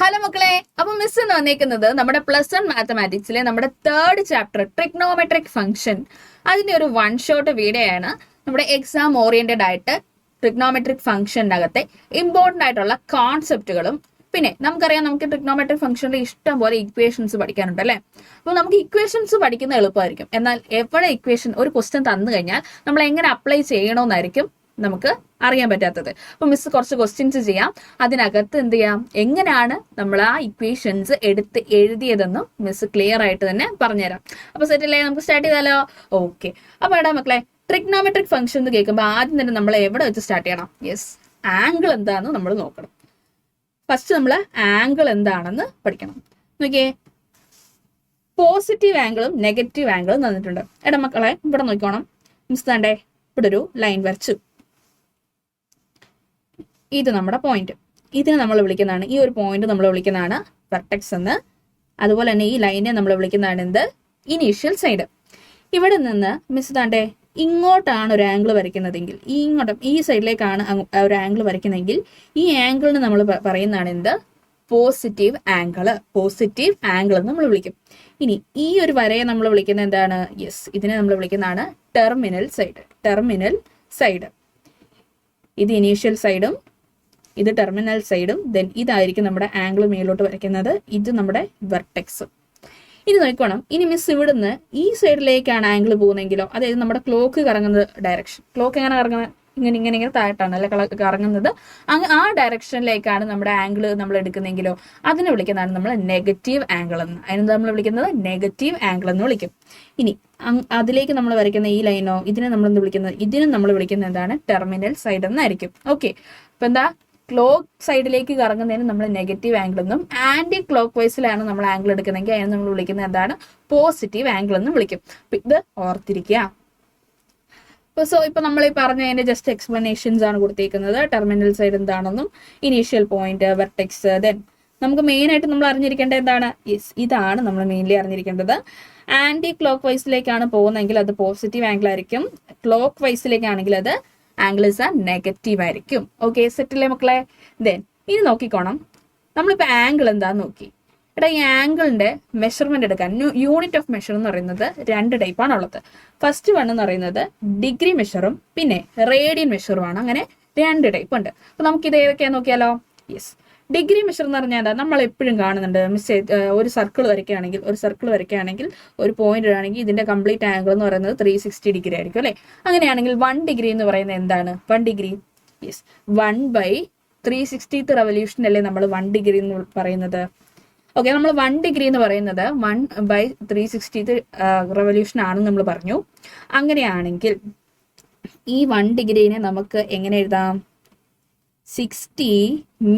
Hello മക്കളെ, അപ്പൊ miss എന്ന് വന്നേക്കുന്നത് നമ്മുടെ +1 മാത്തമാറ്റിക്സിലെ നമ്മുടെ 3rd ചാപ്റ്റർ ട്രിഗ്നോമെട്രിക് ഫംഗ്ഷൻ അതിന്റെ ഒരു വൺ ഷോട്ട് വീഡിയോ ആണ്. നമ്മുടെ എക്സാം ഓറിയന്റഡ് ആയിട്ട് ട്രിഗ്നോമെട്രിക് ഫംഗ്ഷൻ്റെ അകത്തെ ഇമ്പോർട്ടന്റ് ആയിട്ടുള്ള കോൺസെപ്റ്റുകളും പിന്നെ നമുക്കറിയാം നമുക്ക് ട്രിഗ്നോമെട്രിക് ഫംഗ്ഷനിൽ ഇഷ്ടം പോലെ ഇക്വേഷൻസ് പഠിക്കാനുണ്ട് അല്ലേ. അപ്പോൾ നമുക്ക് ഇക്വേഷൻസ് പഠിക്കുന്നത് എളുപ്പമായിരിക്കും. എന്നാൽ എവിടെ ഇക്വേഷൻ ഒരു ക്വസ്റ്റ്യൻ തന്നു കഴിഞ്ഞാൽ നമ്മൾ എങ്ങനെ അപ്ലൈ ചെയ്യണമെന്നായിരിക്കും നമുക്ക് അറിയാൻ പറ്റാത്തത്. അപ്പൊ മിസ് കുറച്ച് ക്വസ്റ്റ്യൻസ് ചെയ്യാം, അതിനകത്ത് എന്ത് ചെയ്യാം, എങ്ങനെയാണ് നമ്മൾ ആ ഇക്വേഷൻസ് എടുത്ത് എഴുതിയതെന്നും മിസ് ക്ലിയർ ആയിട്ട് തന്നെ പറഞ്ഞുതരാം. അപ്പൊ സെറ്റ് അല്ലേ, നമുക്ക് സ്റ്റാർട്ട് ചെയ്താലോ? ഓക്കെ. അപ്പൊ എടാ മക്കളെ, ട്രിഗ്നോമെട്രിക് ഫംഗ്ഷൻ എന്ന് കേൾക്കുമ്പോൾ ആദ്യം തന്നെ നമ്മൾ എവിടെ വെച്ച് സ്റ്റാർട്ട് ചെയ്യണം? യെസ്, ആംഗിൾ എന്താണെന്ന് നമ്മൾ നോക്കണം. ഫസ്റ്റ് നമ്മൾ ആംഗിൾ എന്താണെന്ന് പഠിക്കണം. നോക്കിയേ, പോസിറ്റീവ് ആംഗിളും നെഗറ്റീവ് ആംഗിളും തന്നിട്ടുണ്ട്. എടാ മക്കളെ, ഇവിടെ നോക്കണം. മിസ് താണ്ടേ ഇവിടെ ഒരു ലൈൻ വരച്ചു. ഇത് നമ്മുടെ പോയിന്റ്. ഇതിനെ നമ്മൾ വിളിക്കുന്നതാണ്, ഈ ഒരു പോയിന്റ് നമ്മൾ വിളിക്കുന്നതാണ് വെർട്ടെക്സ് എന്ന്. അതുപോലെ തന്നെ ഈ ലൈനെ നമ്മൾ വിളിക്കുന്നതാണ് എന്ത്? Initial side. ഇവിടെ നിന്ന് മിസ് താണ്ടേ ഇങ്ങോട്ടാണ് ഒരു ആംഗിൾ വരയ്ക്കുന്നതെങ്കിൽ, ഈ സൈഡിലേക്കാണ് ഒരു ആംഗിൾ വരയ്ക്കുന്നതെങ്കിൽ ഈ ആംഗിളിന് നമ്മൾ പറയുന്നതാണ് എന്ത്? Positive angle. പോസിറ്റീവ് ആംഗിൾ എന്ന് നമ്മൾ വിളിക്കും. ഇനി ഈ ഒരു വരയെ നമ്മൾ വിളിക്കുന്നത് എന്താണ്? യെസ്, ഇതിനെ നമ്മൾ വിളിക്കുന്നതാണ് ടെർമിനൽ സൈഡ്. Terminal side. ഇത് ഇനീഷ്യൽ സൈഡും ഇത് ടെർമിനൽ സൈഡും. ദെൻ ഇതായിരിക്കും നമ്മുടെ ആംഗിൾ മേലോട്ട് വരയ്ക്കുന്നത്. ഇത് നമ്മുടെ വെർട്ടെക്സ്. ഇനി നോക്കണം, ഇനി മിസ് ഇവിടുന്ന് ഈ സൈഡിലേക്കാണ് ആംഗിൾ പോകുന്നതെങ്കിലോ, അതായത് നമ്മുടെ ക്ലോക്ക് കറങ്ങുന്നത് ഡയറക്ഷൻ, ക്ലോക്ക് എങ്ങനെ കറങ്ങുന്നത്? ഇങ്ങനെ താഴെട്ടാണ് അല്ലെ കറങ്ങുന്നത്. ആ ഡയറക്ഷനിലേക്കാണ് നമ്മുടെ ആംഗിൾ നമ്മൾ എടുക്കുന്നെങ്കിലോ അതിനെ വിളിക്കുന്നതാണ് നമ്മൾ നെഗറ്റീവ് ആംഗിൾ എന്ന്. അതിനെന്താ നമ്മൾ വിളിക്കുന്നത്? നെഗറ്റീവ് ആംഗിൾ എന്ന് വിളിക്കും. ഇനി അതിലേക്ക് നമ്മൾ വരയ്ക്കുന്ന ഈ ലൈനോ, ഇതിനെ നമ്മൾ വിളിക്കുന്നത്, ഇതിനും നമ്മൾ വിളിക്കുന്നത് എന്താണ്? ടെർമിനൽ സൈഡ് എന്നായിരിക്കും. ഓക്കെ. അപ്പൊ എന്താ, ക്ലോക്ക് സൈഡിലേക്ക് കറങ്ങുന്നതിന് നമ്മൾ നെഗറ്റീവ് ആംഗിൾ എന്നും, ആന്റി ക്ലോക്ക് വൈസിലാണ് നമ്മൾ ആംഗിൾ എടുക്കുന്നതെങ്കിൽ അതിനെ നമ്മൾ വിളിക്കുന്നത് എന്താണ്? പോസിറ്റീവ് ആംഗിൾ എന്ന് വിളിക്കും. അപ്പൊ ഇത് ഓർത്തിരിക്കുക. ഇപ്പൊ നമ്മൾ ഈ പറഞ്ഞതിന്റെ ജസ്റ്റ് എക്സ്പ്ലനേഷൻസ് ആണ് കൊടുത്തേക്കുന്നത്. ടെർമിനൽ സൈഡ് എന്താണെന്നും, ഇനീഷ്യൽ പോയിന്റ്, വെർട്ടെക്സ്. ദെൻ നമുക്ക് മെയിൻ ആയിട്ട് നമ്മൾ അറിഞ്ഞിരിക്കേണ്ടത് എന്താണ്? യെസ്, ഇതാണ് നമ്മൾ മെയിൻലി അറിഞ്ഞിരിക്കേണ്ടത്. ആന്റി ക്ലോക്ക് വൈസിലേക്കാണ് പോകുന്നതെങ്കിൽ അത് പോസിറ്റീവ് ആംഗിൾ ആയിരിക്കും. ക്ലോക്ക് വൈസിലേക്കാണെങ്കിൽ അത് ആംഗിൾ ഇസ് നെഗറ്റീവ് ആയിരിക്കും. ഓക്കെ, സെറ്റില്ലേ മക്കളെ? ദെൻ ഇനി നോക്കിക്കോണം, നമ്മളിപ്പോ ആംഗിൾ എന്താന്ന് നോക്കി. എടാ, ഈ ആംഗിളിന്റെ മെഷർമെന്റ് എടുക്കാൻ യൂണിറ്റ് ഓഫ് മെഷർ എന്ന് പറയുന്നത് 2 ടൈപ്പാണ് ഉള്ളത്. ഫസ്റ്റ് വൺ എന്ന് പറയുന്നത് ഡിഗ്രി മെഷറും പിന്നെ റേഡിയൻ മെഷറുമാണ്. അങ്ങനെ 2 ടൈപ്പ് ഉണ്ട്. അപ്പൊ നമുക്ക് ഇത് ഏതൊക്കെയാന്ന് നോക്കിയാലോ? യെസ്, ഡിഗ്രി മെഷർ എന്ന് പറഞ്ഞാൽ നമ്മൾ എപ്പോഴും കാണുന്നുണ്ട്. ഒരു സർക്കിൾ വരയ്ക്കുകയാണെങ്കിൽ ഒരു പോയിന്റ് ആണെങ്കിൽ ഇതിന്റെ കംപ്ലീറ്റ് ആംഗിൾ എന്ന് പറയുന്നത് 360 ഡിഗ്രി ആയിരിക്കും അല്ലെ. അങ്ങനെയാണെങ്കിൽ 1 ഡിഗ്രി എന്ന് പറയുന്നത് എന്താണ്? 1 ഡിഗ്രി, യെസ്, 1/360th റെവല്യൂഷൻ അല്ലേ നമ്മൾ 1 ഡിഗ്രി എന്ന് പറയുന്നത്. ഓക്കെ, നമ്മൾ 1 ഡിഗ്രി എന്ന് പറയുന്നത് 1/360th റെവല്യൂഷൻ ആണെന്ന് നമ്മൾ പറഞ്ഞു. അങ്ങനെയാണെങ്കിൽ ഈ 1 ഡിഗ്രീനെ നമുക്ക് എങ്ങനെ എഴുതാം? 60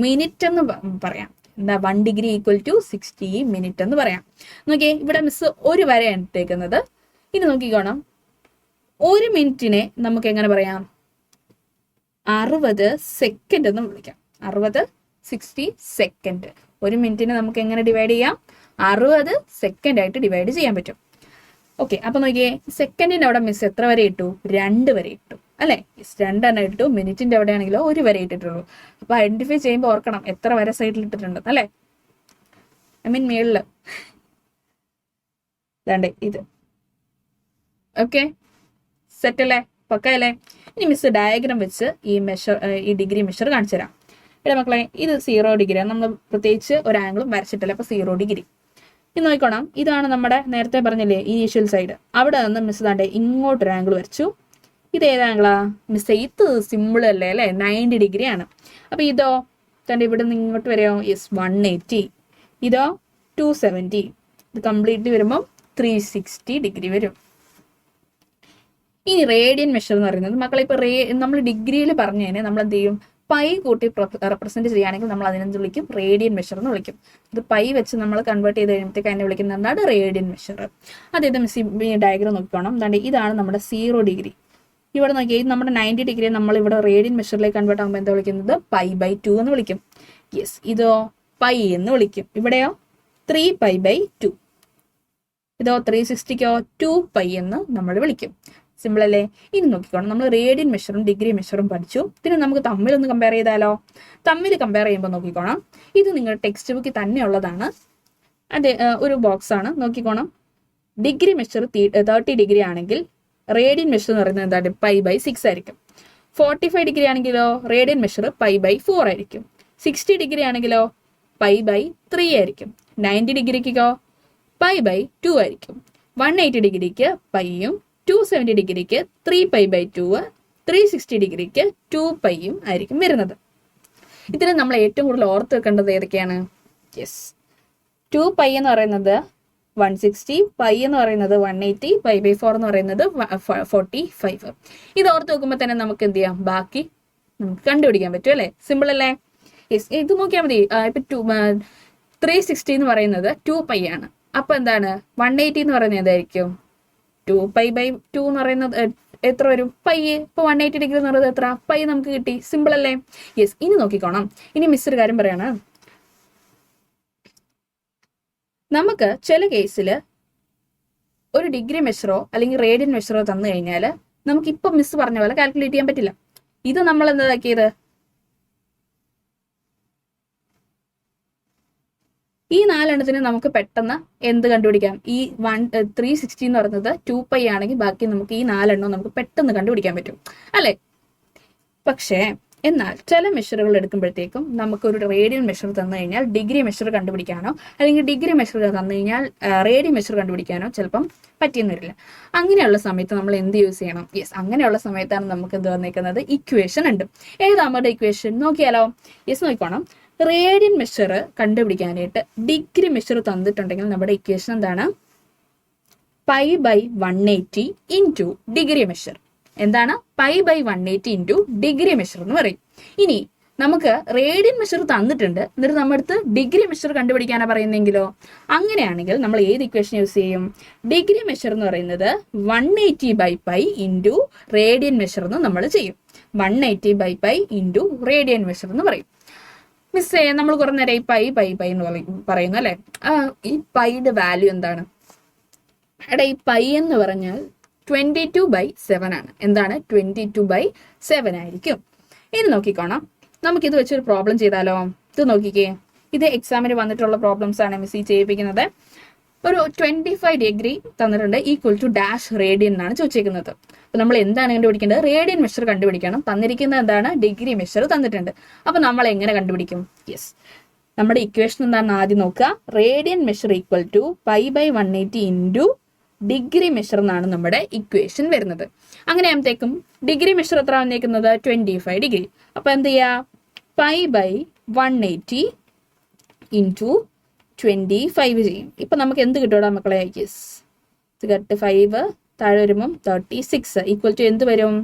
മിനിറ്റ് എന്ന് പറയാം. എന്താ, 1 ഡിഗ്രി ഈക്വൽ ടു 60 മിനിറ്റ് എന്ന് പറയാം. നോക്കിയേ, ഇവിടെ മിസ് ഒരു വരെയാണ് ഇട്ടേക്കുന്നത്. ഇനി നോക്കിക്കോണം, 1 മിനിറ്റിനെ നമുക്ക് എങ്ങനെ പറയാം? 60 സെക്കൻഡ് എന്ന് വിളിക്കാം. 60 സെക്കൻഡ്. 1 മിനിറ്റിനെ നമുക്ക് എങ്ങനെ ഡിവൈഡ് ചെയ്യാം? 60 സെക്കൻഡ് ആയിട്ട് ഡിവൈഡ് ചെയ്യാൻ പറ്റും. ഓക്കെ, അപ്പൊ നോക്കിയേ, സെക്കൻഡിന്റെ അവിടെ മിസ് എത്ര വരെ ഇട്ടു? 2 വരെ ഇട്ടു അല്ലെ. 2 ഇട്ടു. മിനിറ്റിന്റെ അവിടെ ആണെങ്കിലോ 1 വരെ ഇട്ടിട്ടുള്ളൂ. അപ്പൊ ഐഡന്റിഫൈ ചെയ്യുമ്പോൾ ഓർക്കണം എത്ര വരെ സൈഡിൽ ഇട്ടിട്ടുണ്ട് അല്ലെ. മേളില് ഇത്. ഓക്കെ, സെറ്റ് അല്ലേ? പക്ക അല്ലേ? ഇനി മിസ് ഡയഗ്രാം വെച്ച് ഈ ഡിഗ്രി മെഷർ കാണിച്ചു തരാം. ഇവിടെ മക്കളെ, ഇത് 0 ഡിഗ്രിയാണ്. നമ്മൾ പ്രത്യേകിച്ച് ഒരു ആംഗിളും വരച്ചിട്ടില്ല. അപ്പൊ 0 ഡിഗ്രി. ഇനി നോക്കണം, ഇതാണ് നമ്മുടെ നേരത്തെ പറഞ്ഞില്ലേ ഇനീഷ്യൽ സൈഡ്. അവിടെ നിന്ന് മിസ് താണ്ടെ ഇങ്ങോട്ടൊരു ആംഗിൾ വരച്ചു. ഇത് ഏത് ആംഗിളാ മിസ്? ഇത് സിമ്പിൾ അല്ലേ 90 ഡിഗ്രി ആണ്. അപ്പൊ ഇതോ തന്റെ ഇവിടെ നിന്ന് ഇങ്ങോട്ട് വരെയോ? യെസ്, 180. ഇതോ 270. ഇത് കംപ്ലീറ്റ്ലി വരുമ്പോൾ 360 ഡിഗ്രി വരും. ഇനി റേഡിയൻ മെഷർ എന്ന് പറയുന്നത് മക്കളെ, ഇപ്പൊ നമ്മൾ ഡിഗ്രിയിൽ പറഞ്ഞതിനെ നമ്മൾ എന്ത് ചെയ്യും? പൈ കൂട്ടി റെപ്രസെന്റ് ചെയ്യുകയാണെങ്കിൽ നമ്മൾ അതിനെന്ത് വിളിക്കും? റേഡിയൻ മെഷർ എന്ന് വിളിക്കും. ഇത് പൈ വെച്ച് നമ്മൾ കൺവേർട്ട് ചെയ്ത് കഴിയുമ്പോഴത്തേക്ക് അതിനെ വിളിക്കുന്നത് എന്താണ്? Radian measure. അതായത് മിസ് ഡയഗ്രാം നോക്കണം. എന്താണ്ട് ഇതാണ് നമ്മുടെ 0 ഡിഗ്രി. ഇവിടെ നോക്കിയാൽ ഇത് നമ്മുടെ 90 ഡിഗ്രി നമ്മൾ ഇവിടെ റേഡിയൻ മെഷറിലേക്ക് കൺവേർട്ട് ആകുമ്പോൾ എന്താ വിളിക്കുന്നത്? π/2 എന്ന് വിളിക്കും. യെസ്, ഇതോ പൈ എന്ന് വിളിക്കും. ഇവിടെയോ 3π/2. ഇതോ 360ക്കോ 2π എന്ന് നമ്മൾ വിളിക്കും. സിമ്പിൾ അല്ലേ? ഇനി നോക്കിക്കോണം, നമ്മൾ റേഡിയൻ മെഷറും ഡിഗ്രി മെഷറും പഠിച്ചു. പിന്നെ നമുക്ക് തമ്മിലൊന്ന് കമ്പയർ ചെയ്താലോ? തമ്മിൽ കമ്പയർ ചെയ്യുമ്പോൾ നോക്കിക്കോണം, ഇത് നിങ്ങളുടെ ടെക്സ്റ്റ് ബുക്കിൽ തന്നെ ഉള്ളതാണ്. അതെ, ഒരു ബോക്സ് ആണ്. നോക്കിക്കോണം, ഡിഗ്രി മെഷർ 30 ഡിഗ്രി ആണെങ്കിൽ റേഡിയൻ മെഷർ എന്ന് പറയുന്നത് എന്താണ്? π/6 ആയിരിക്കും. 45 ഡിഗ്രി ആണെങ്കിലോ റേഡിയൻ മെഷർ π/4 ആയിരിക്കും. 60 ഡിഗ്രി ആണെങ്കിലോ π/3 ആയിരിക്കും. 90 ഡിഗ്രിക്കോ π/2 ആയിരിക്കും. 180 ഡിഗ്രിക്ക് പൈയും 270 ഡിഗ്രിക്ക് 3π/2, 360 ഡിഗ്രിക്ക് 2π ആയിരിക്കും വരുന്നത്. ഇതിന് നമ്മൾ ഏറ്റവും കൂടുതൽ ഓർത്ത് വെക്കേണ്ടത് ഏതൊക്കെയാണ്? യെസ്, 2π എന്ന് പറയുന്നത് 160, പൈ എന്ന് പറയുന്നത് 180, π/4 എന്ന് പറയുന്നത് 45. ഇത് ഓർത്ത് വെക്കുമ്പോൾ തന്നെ നമുക്ക് എന്ത് ചെയ്യാം? ബാക്കി നമുക്ക് കണ്ടുപിടിക്കാൻ പറ്റും അല്ലേ? സിമ്പിൾ അല്ലേ? യെസ്, ഇത് നോക്കിയാൽ മതി. ഇപ്പൊ 360 എന്ന് പറയുന്നത് 2π ആണ്. അപ്പൊ എന്താണ്? 180 എന്ന് പറയുന്നത് ഏതായിരിക്കും? 2π/2 എന്ന് പറയുന്നത് എത്ര വരും? പൈ. ഇപ്പൊ 180 ഡിഗ്രി എന്ന് പറയുന്നത് എത്ര? പൈ നമുക്ക് കിട്ടി. സിമ്പിൾ അല്ലേ? യെസ്, ഇനി നോക്കിക്കോണം. ഇനി മിസ് ഒരു കാര്യം പറയാണ്, നമുക്ക് ചില കേസിൽ ഒരു ഡിഗ്രി മെഷറോ അല്ലെങ്കിൽ റേഡിയൻ മെഷറോ തന്നു കഴിഞ്ഞാൽ നമുക്ക് ഇപ്പൊ മിസ് പറഞ്ഞ പോലെ കാൽക്കുലേറ്റ് ചെയ്യാൻ പറ്റില്ല. ഇത് നമ്മൾ എന്താക്കിയത്? ഈ 4 നമുക്ക് പെട്ടെന്ന് എന്ത് കണ്ടുപിടിക്കാം? ഈ 360 എന്ന് പറയുന്നത് 2π ആണെങ്കിൽ ബാക്കി നമുക്ക് ഈ 4 നമുക്ക് പെട്ടെന്ന് കണ്ടുപിടിക്കാൻ പറ്റും അല്ലെ? പക്ഷേ എന്നാൽ ചില മെഷറുകൾ എടുക്കുമ്പോഴത്തേക്കും നമുക്കൊരു റേഡിയൻ മെഷർ തന്നു കഴിഞ്ഞാൽ ഡിഗ്രി മെഷർ കണ്ടുപിടിക്കാനോ അല്ലെങ്കിൽ ഡിഗ്രി മെഷർ തന്നു കഴിഞ്ഞാൽ റേഡിയൻ മെഷർ കണ്ടുപിടിക്കാനോ ചിലപ്പം പറ്റിയെന്ന് വരില്ല. അങ്ങനെയുള്ള സമയത്ത് നമ്മൾ എന്ത് യൂസ് ചെയ്യണം? യെസ്, അങ്ങനെയുള്ള സമയത്താണ് നമുക്ക് എന്ത് വന്നേക്കുന്നത്? ഇക്വേഷൻ ഉണ്ട്. ഏതാ നമ്മുടെ ഇക്വേഷൻ? നോക്കിയാലോ? യെസ്, നോക്കിക്കോണം. റേഡിയൻ മെഷർ കണ്ടുപിടിക്കാനായിട്ട് ഡിഗ്രി മെഷർ തന്നിട്ടുണ്ടെങ്കിൽ നമ്മുടെ ഇക്വേഷൻ എന്താണ്? π/180 ഇൻറ്റു ഡിഗ്രി മെഷർ. എന്താണ്? π/180 ഇൻറ്റു ഡിഗ്രി മെഷർ എന്ന് പറയും. ഇനി നമുക്ക് റേഡിയൻ മെഷർ തന്നിട്ടുണ്ട്, എന്നിട്ട് നമ്മുടെ അടുത്ത് ഡിഗ്രി മെഷർ കണ്ടുപിടിക്കാനാണ് പറയുന്നെങ്കിലോ? അങ്ങനെയാണെങ്കിൽ നമ്മൾ ഏത് ഇക്വേഷൻ യൂസ് ചെയ്യും? ഡിഗ്രി മെഷർ എന്ന് പറയുന്നത് 180/π ഇൻറ്റു റേഡിയൻ മെഷർ എന്ന് നമ്മൾ ചെയ്യും. 180/π ഇൻറ്റു റേഡിയൻ മെഷർ എന്ന് പറയും. മിസ്സേ, നമ്മൾ കുറെ നേരം ഈ പൈ എന്ന് പറയുന്നു അല്ലെ? ഈ പൈയുടെ വാല്യൂ എന്താണ്? എടാ, ഈ പൈ എന്ന് പറഞ്ഞാൽ 22/7 ആണ്. എന്താണ്? 22/7 ആയിരിക്കും. ഇനി നോക്കിക്കോണം, നമുക്കിത് വെച്ചൊരു പ്രോബ്ലം ചെയ്താലോ? ഇത് നോക്കിക്കേ, ഇത് എക്സാമിന് വന്നിട്ടുള്ള പ്രോബ്ലംസ് ആണ് മിസ് ചെയ്യിപ്പിക്കുന്നത്. ഒരു 25 ഡിഗ്രി തന്നിട്ടുണ്ട്, ഈക്വൽ ടു ഡാഷ് റേഡിയൻ എന്നാണ് ചോദിച്ചേക്കുന്നത്. അപ്പൊ നമ്മൾ എന്താണ് കണ്ടുപിടിക്കേണ്ടത്? റേഡിയൻ മെഷർ കണ്ടുപിടിക്കണം. തന്നിരിക്കുന്നത് എന്താണ്? ഡിഗ്രി മെഷർ തന്നിട്ടുണ്ട്. അപ്പൊ നമ്മൾ എങ്ങനെ കണ്ടുപിടിക്കും? യെസ്, നമ്മുടെ ഇക്വേഷൻ എന്താണെന്ന് ആദ്യം നോക്കുക. Radian measure equal to π/180 into degree measure എന്നാണ് നമ്മുടെ ഇക്വേഷൻ വരുന്നത്. അങ്ങനെ ആകുമ്പോഴത്തേക്കും ഡിഗ്രി മെഷർ എത്ര വന്നേക്കുന്നത്? 25 ഡിഗ്രി. അപ്പൊ എന്ത് ചെയ്യാ? π/180 ഇൻറ്റു 25 ചെയ്യും. ഇപ്പൊ നമുക്ക് എന്ത് കിട്ടുമോ മക്കളെ? യെസ്, 5 താഴെ വരുമ്പം 36 ഈക്വൽ ടു എന്ത് വരും?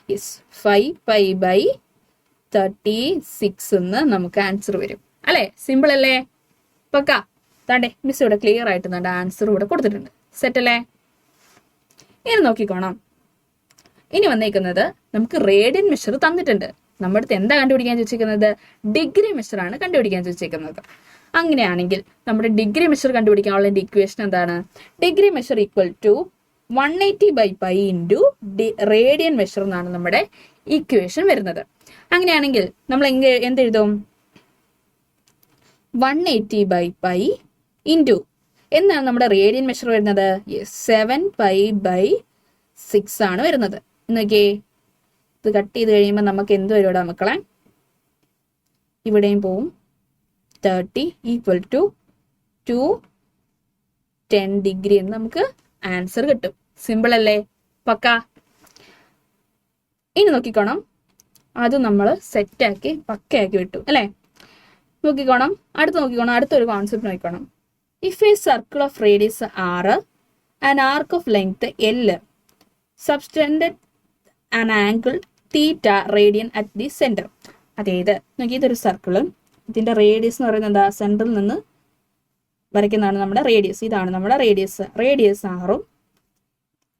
യെസ്, 5π/36 എന്ന് നമുക്ക് ആൻസർ വരും അല്ലെ? സിമ്പിൾ അല്ലേ? പക്ക. താണ്ടേ മിസ് ഇവിടെ ക്ലിയർ ആയിട്ട് നമ്മുടെ ആൻസർ ഇവിടെ കൊടുത്തിട്ടുണ്ട്. സെറ്റ് അല്ലേ? ഇനി നോക്കിക്കോണം, ഇനി വന്നേക്കുന്നത് നമുക്ക് റേഡിയൻ മെഷർ തന്നിട്ടുണ്ട്. നമ്മുടെ അടുത്ത് എന്താ കണ്ടുപിടിക്കാൻ ചോദിച്ചിരിക്കുന്നത്? ഡിഗ്രി മെഷർ ആണ് കണ്ടുപിടിക്കാൻ ചോദിച്ചിരിക്കുന്നത്. അങ്ങനെയാണെങ്കിൽ നമ്മുടെ ഡിഗ്രി മെഷർ കണ്ടുപിടിക്കാനുള്ള ഇക്വേഷൻ എന്താണ്? Degree measure equal to 180/π into radian measure എന്നാണ് നമ്മുടെ ഇക്വേഷൻ വരുന്നത്. അങ്ങനെയാണെങ്കിൽ നമ്മൾ എന്തെഴുതും? 180/π ഇൻറ്റു എന്താണ് നമ്മുടെ റേഡിയൻ മെഷർ വരുന്നത്? 7π/6 ആണ് വരുന്നത്. നോക്കിയേ, ഇത് കട്ട് ചെയ്ത് കഴിയുമ്പോൾ നമുക്ക് എന്ത് വരും ഇവിടെ മക്കളെ? ഇവിടെയും പോവും. 30 ഈക്വൽ ടു 210 ഡിഗ്രി എന്ന് നമുക്ക് ആൻസർ കിട്ടും. സിമ്പിൾ അല്ലേ? പക്ക. ഇനി നോക്കിക്കോണം, അത് നമ്മൾ സെറ്റാക്കി പക്കയാക്കി വിട്ടു അല്ലേ? നോക്കിക്കോണം, അടുത്തൊരു കോൺസെപ്റ്റ് നോക്കിക്കോണം. If a circle of radius R and arc of length L subtended an angle theta radian at the centre. അതായത് നോക്കി, ഇതൊരു സർക്കിള്, ഇതിന്റെ റേഡിയസ് എന്ന് പറയുന്നത് എന്താ? സെന്ററിൽ നിന്ന് വരയ്ക്കുന്നതാണ് നമ്മുടെ റേഡിയസ്. ഇതാണ് നമ്മുടെ റേഡിയസ് ആറും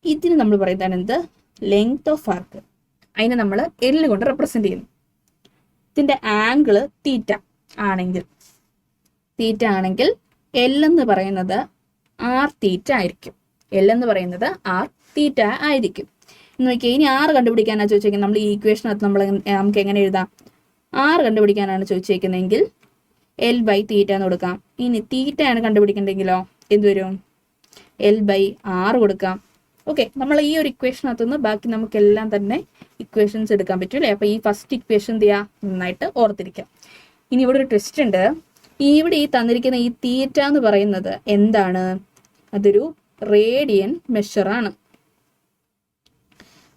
ഇതിന് നമ്മൾ പറയുന്നതാണ് എന്ത്? ലെങ്ത് ഓഫ് ആർക്ക്. അതിനെ നമ്മൾ L കൊണ്ട് റെപ്രസെന്റ് ചെയ്യുന്നു. ഇതിന്റെ ആംഗിള് തീറ്റ ആണെങ്കിൽ L എന്ന് പറയുന്നത് R തീറ്റ ആയിരിക്കും. നോക്കിയാൽ ഇനി ആറ് കണ്ടുപിടിക്കാനാണ് ചോദിച്ചേക്കുന്നത്. നമ്മൾ ഈ ഇക്വേഷനകത്ത് നമുക്ക് എങ്ങനെ എഴുതാം? ആറ് കണ്ടുപിടിക്കാനാണ് ചോദിച്ചേക്കുന്നതെങ്കിൽ L/θ എന്ന് കൊടുക്കാം. ഇനി തീറ്റയാണ് കണ്ടുപിടിക്കണ്ടെങ്കിലോ എന്ത് വരും? L/r കൊടുക്കാം. ഓക്കെ, നമ്മൾ ഈ ഒരു ഇക്വേഷനകത്തുനിന്ന് ബാക്കി നമുക്കെല്ലാം തന്നെ ഇക്വേഷൻസ് എടുക്കാൻ പറ്റും അല്ലേ? അപ്പൊ ഈ ഫസ്റ്റ് ഇക്വേഷൻ എന്ത് ചെയ്യാ? നന്നായിട്ട് ഓർത്തിരിക്കാം. ഇനി ഇവിടെ ഒരു ട്വിസ്റ്റ് ഉണ്ട്. ഇവിടെ ഈ തന്നിരിക്കുന്ന ഈ തീറ്റ എന്ന് പറയുന്നത് എന്താണ്? അതൊരു റേഡിയൻ മെഷറാണ്.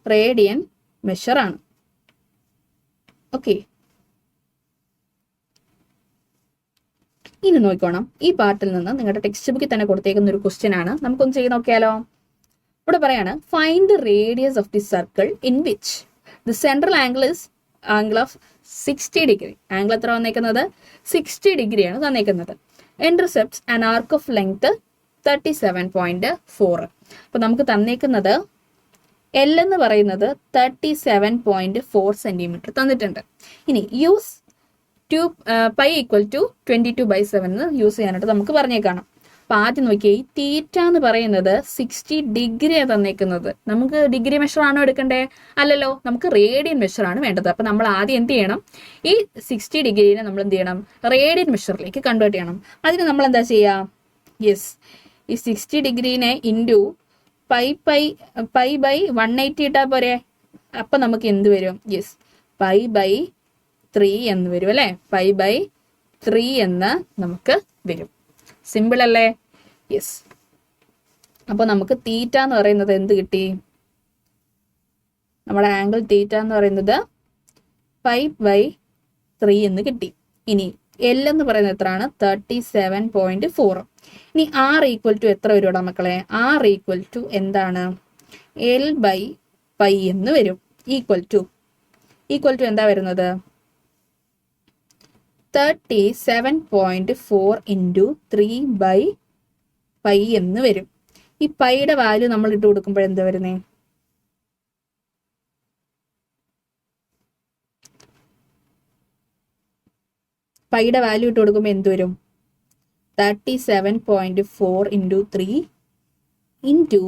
റേഡിയൻ മെഷറാണ്. ഓക്കെ, ഇനി നോക്കിക്കോണം. ഈ പാർട്ടിൽ നിന്ന് നിങ്ങളുടെ ടെക്സ്റ്റ് ബുക്കിൽ തന്നെ കൊടുത്തേക്കുന്ന ഒരു ക്വസ്റ്റ്യൻ ആണ്. നമുക്കൊന്ന് ചെയ്ത് നോക്കിയാലോ? ഇവിടെ പറയാണ് find the radius of the circle in which the central angle of 60 degree. Angle എത്ര വന്നേക്കുന്നത്? 60 ഡിഗ്രിയാണ് തന്നേക്കുന്നത്. Intercepts an arc of length 37.4. അപ്പൊ നമുക്ക് തന്നേക്കുന്നത് L എന്ന് പറയുന്നത് 37.4 സെന്റിമീറ്റർ തന്നിട്ടുണ്ട്. ഇനി യൂസ് പൈ ഈക്വൽ ടു 22/7 എന്ന് യൂസ് ചെയ്യാനായിട്ട് നമുക്ക് പറഞ്ഞേക്കാണ്. അപ്പൊ ആദ്യം നോക്കിയേ, ഈ തീറ്റ എന്ന് പറയുന്നത് 60 ഡിഗ്രിയാണ് തന്നേക്കുന്നത്. നമുക്ക് ഡിഗ്രി മെഷർ ആണോ എടുക്കണ്ടേ? അല്ലല്ലോ, നമുക്ക് റേഡിയൻ മെഷർ ആണ് വേണ്ടത്. അപ്പൊ നമ്മൾ ആദ്യം എന്ത് ചെയ്യണം? ഈ 60 ഡിഗ്രീനെ നമ്മൾ എന്ത് ചെയ്യണം? റേഡിയൻ മെഷറിലേക്ക് കൺവേർട്ട് ചെയ്യണം. അതിന് നമ്മൾ എന്താ ചെയ്യാ? യെസ്, ഈ 60 ഡിഗ്രീനെ ഇൻറ്റു π/180 ഇട്ടാ പോരെ? അപ്പൊ നമുക്ക് എന്ത് വരും? യെസ്, π/3 എന്ന് വരും അല്ലെ? π/3 എന്ന് നമുക്ക് വരും. സിമ്പിൾ അല്ലേ? യെസ്. അപ്പൊ നമുക്ക് തീറ്റ എന്ന് പറയുന്നത് എന്ത് കിട്ടി? നമ്മുടെ ആംഗിൾ തീറ്റ എന്ന് പറയുന്നത് 5/3 എന്ന് കിട്ടി. ഇനി L എന്ന് പറയുന്നത് എത്രയാണ്? 37.4. ഇനി R ഈക്വൽ ടു എത്ര വരും മക്കളെ? R ഈക്വൽ ടു എന്താണ്? L/π എന്ന് വരും. ഈക്വൽ ടു എന്താ വരുന്നത്? 37.4 ഇൻറ്റു 3/π എന്ന് വരും. ഈ പൈയുടെ വാല്യൂ നമ്മൾ ഇട്ട് കൊടുക്കുമ്പോൾ എന്താ വരുന്നേ? പൈയുടെ വാല്യൂ ഇട്ട് കൊടുക്കുമ്പോൾ എന്ത് വരും? 37.4 ഇൻറ്റു 3 ഇൻറ്റു